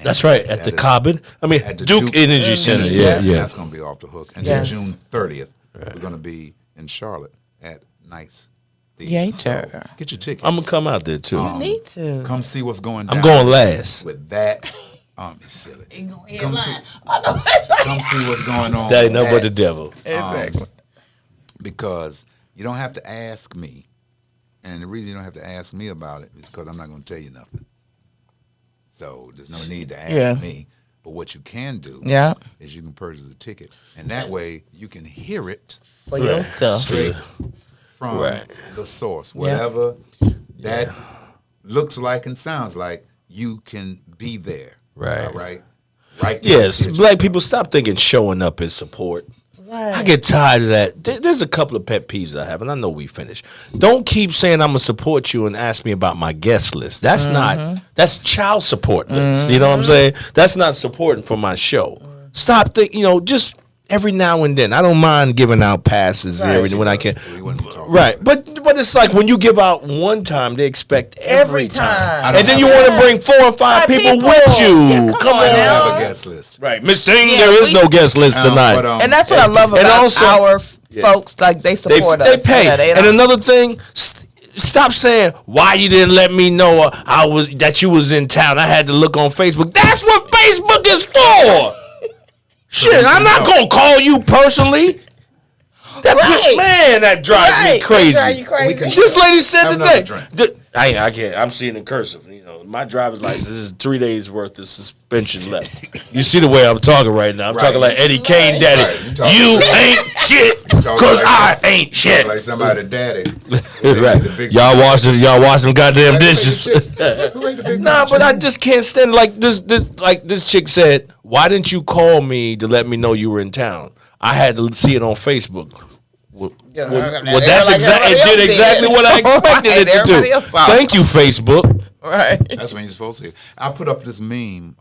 That's right, at the Cobbin. I mean, at the Duke Energy Center. Yeah. That's going to be off the hook. And then June 30th, we're going to be in Charlotte at Nice Theater. So get your tickets. I'm going to come out there, too. You need to. Come see what's going down. I'm going last. With that, it's silly. Come Come see what's going on. That ain't nothing but the devil. Exactly. Because you don't have to ask me. And the reason you don't have to ask me about it is because I'm not going to tell you nothing. So there's no need to ask me. But what you can do is you can purchase a ticket. And that way you can hear it For yourself. straight from the source. Whatever that looks like and sounds like, you can be there. Right. All right? Right there. Yes, black people, stop thinking showing up is support. Right. I get tired of that. There's a couple of pet peeves I have, and I know we finished. Don't keep saying I'm going to support you and ask me about my guest list. That's not, that's child support list. You know what I'm saying? That's not supporting for my show. Stop thinking, just every now and then. I don't mind giving out passes when I can. Right. But it's like when you give out one time, they expect every time. And then you want to bring 4 or 5 people with you. Yeah, come on I don't now. have a guest list. Right. Miss Thing, there is no guest list tonight. And that's what I love about also, our folks. Like, they support us. They pay. Yeah, they And another thing, stop saying why you didn't let me know that you was in town. I had to look on Facebook. That's what Facebook is for. Shit, I'm not gonna call you personally. That drives me crazy. That drives you crazy. This lady said today. I can't. I'm seeing in cursive. My driver's license is 3 days worth of suspension left. You see the way I'm talking right now. I'm talking like Eddie Kane daddy. Right. You ain't shit, because I ain't shit. Like somebody daddy. Right. Y'all wash them goddamn dishes. Nah, but I just can't stand like this chick said, why didn't you call me to let me know you were in town? I had to see it on Facebook. Well, that's it did exactly what I expected it to do. Thank you, Facebook. Right. That's when you're supposed to. I put up this meme,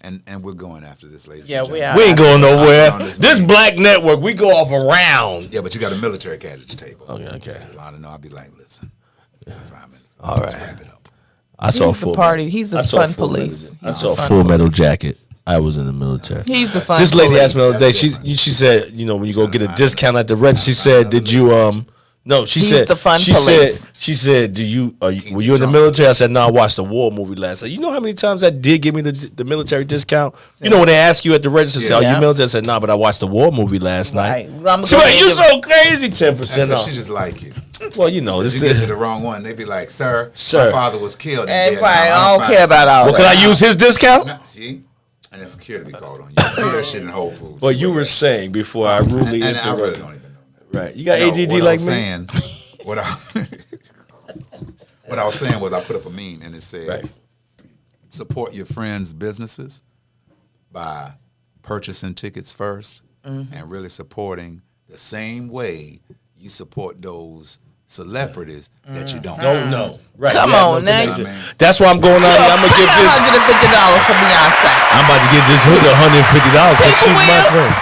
and we're going after this, ladies. Yeah, and we gentlemen. are. We ain't going nowhere. This meme. black network, we go off around. Yeah, but you got a military cat at the table. Okay. Lana, I'll be like, listen, 5 minutes. All Let's right. wrap it up. I saw He's the party. He's the fun police. I saw Full Metal Jacket. I was in the military. He's the fun This lady police. asked me the other day. She said, when you go get a discount at the register, she said, did you No, she He's said the fun she police. said, were you in the military? I said, no, I watched the war movie last night. You know how many times that did give me the military discount? You know when they ask you at the register, say, are you military? I said, no, but I watched the war movie last night. Well, She's like, you so crazy, 10% off. She just like you. Well, This this you get to the wrong one. They be like, sir, Sir. my father was killed. in Everybody, Vietnam. I don't care about all Well, that. could I use his discount? No, see? And that's security be called on you. Do that shit in Whole Foods. Well, you were saying before I rudely and I really interrupted. don't even know that. Right. You got No, ADD what I like was me? saying, what I was saying was I put up a meme and it said, support your friends' businesses by purchasing tickets first and really supporting the same way you support those celebrities that you don't No. Right. Come Yeah, on, no now. connection. That's why I'm going out here. I'm going to give this. $150 for Beyonce. I'm about to get this hood $150 because she's my friend.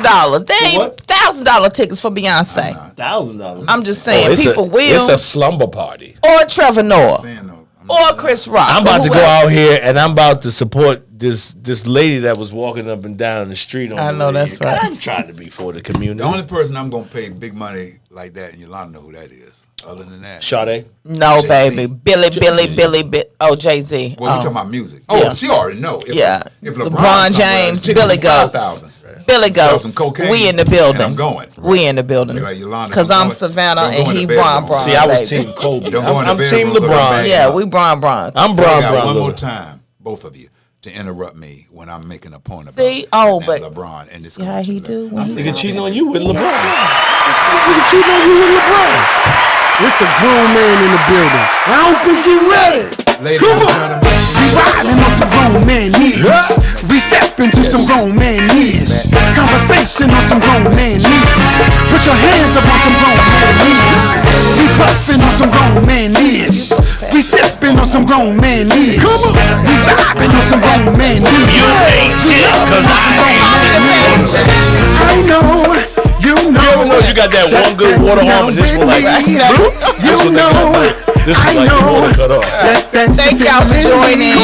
$200. They ain't what? $1,000 tickets for Beyonce. $1,000. I'm just saying, people will. It's a slumber party. Or Trevor Noah. saying though. Or Chris Rock. I'm about or to go whoever. out here and I'm about to support this lady that was walking up and down the street. I know that's right. I'm trying to be for the community. The only person I'm gonna pay big money like that, and Yolanda know who that is. Other than that, Sade. No, Jay-Z. baby. Oh, Jay-Z. well, we talking about music. Oh, Yeah. she already know. If LeBron somewhere, James, the ticket Billy was Goats. 5,000. Billy Sell Goats. some cocaine, We in the building. and I'm going. We in the building. Be like, Yolanda, Because don't I'm go- Savannah don't go and in he the bedroom. Bron. See, I was baby. Team Kobe. Don't go in the I'm bedroom, Team go to LeBron. bed. Yeah, we Bron. I'm I Bron got one more Bron. time, both of you. to interrupt me when I'm making a point about but LeBron and this. how he do? Nigga cheating on you with LeBron. Nigga cheating on you with LeBron. It's a grown man in the building. I don't think you ready. Ladies and gentlemen, We riding on some grown man knees. We step into some grown man knees. Conversation on some grown man knees. Put your hands up on some grown man knees. We puffing on some grown man knees. We sipping on some grown man knees. We vibing on some grown man knees. You ain't shit, cause I ain't shit. I know. You know. You ever know you got that one good water arm and this one like You know. This is like the water cut off. Thank y'all for joining.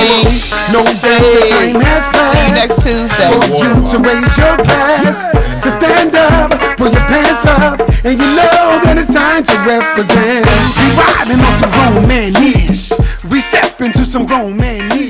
No doubt the time has passed. See you next Tuesday. For you to raise your glass, to stand up, pull your pants up, and you know that it's time to represent. We riding on some grown man knees. We step into some grown man knees.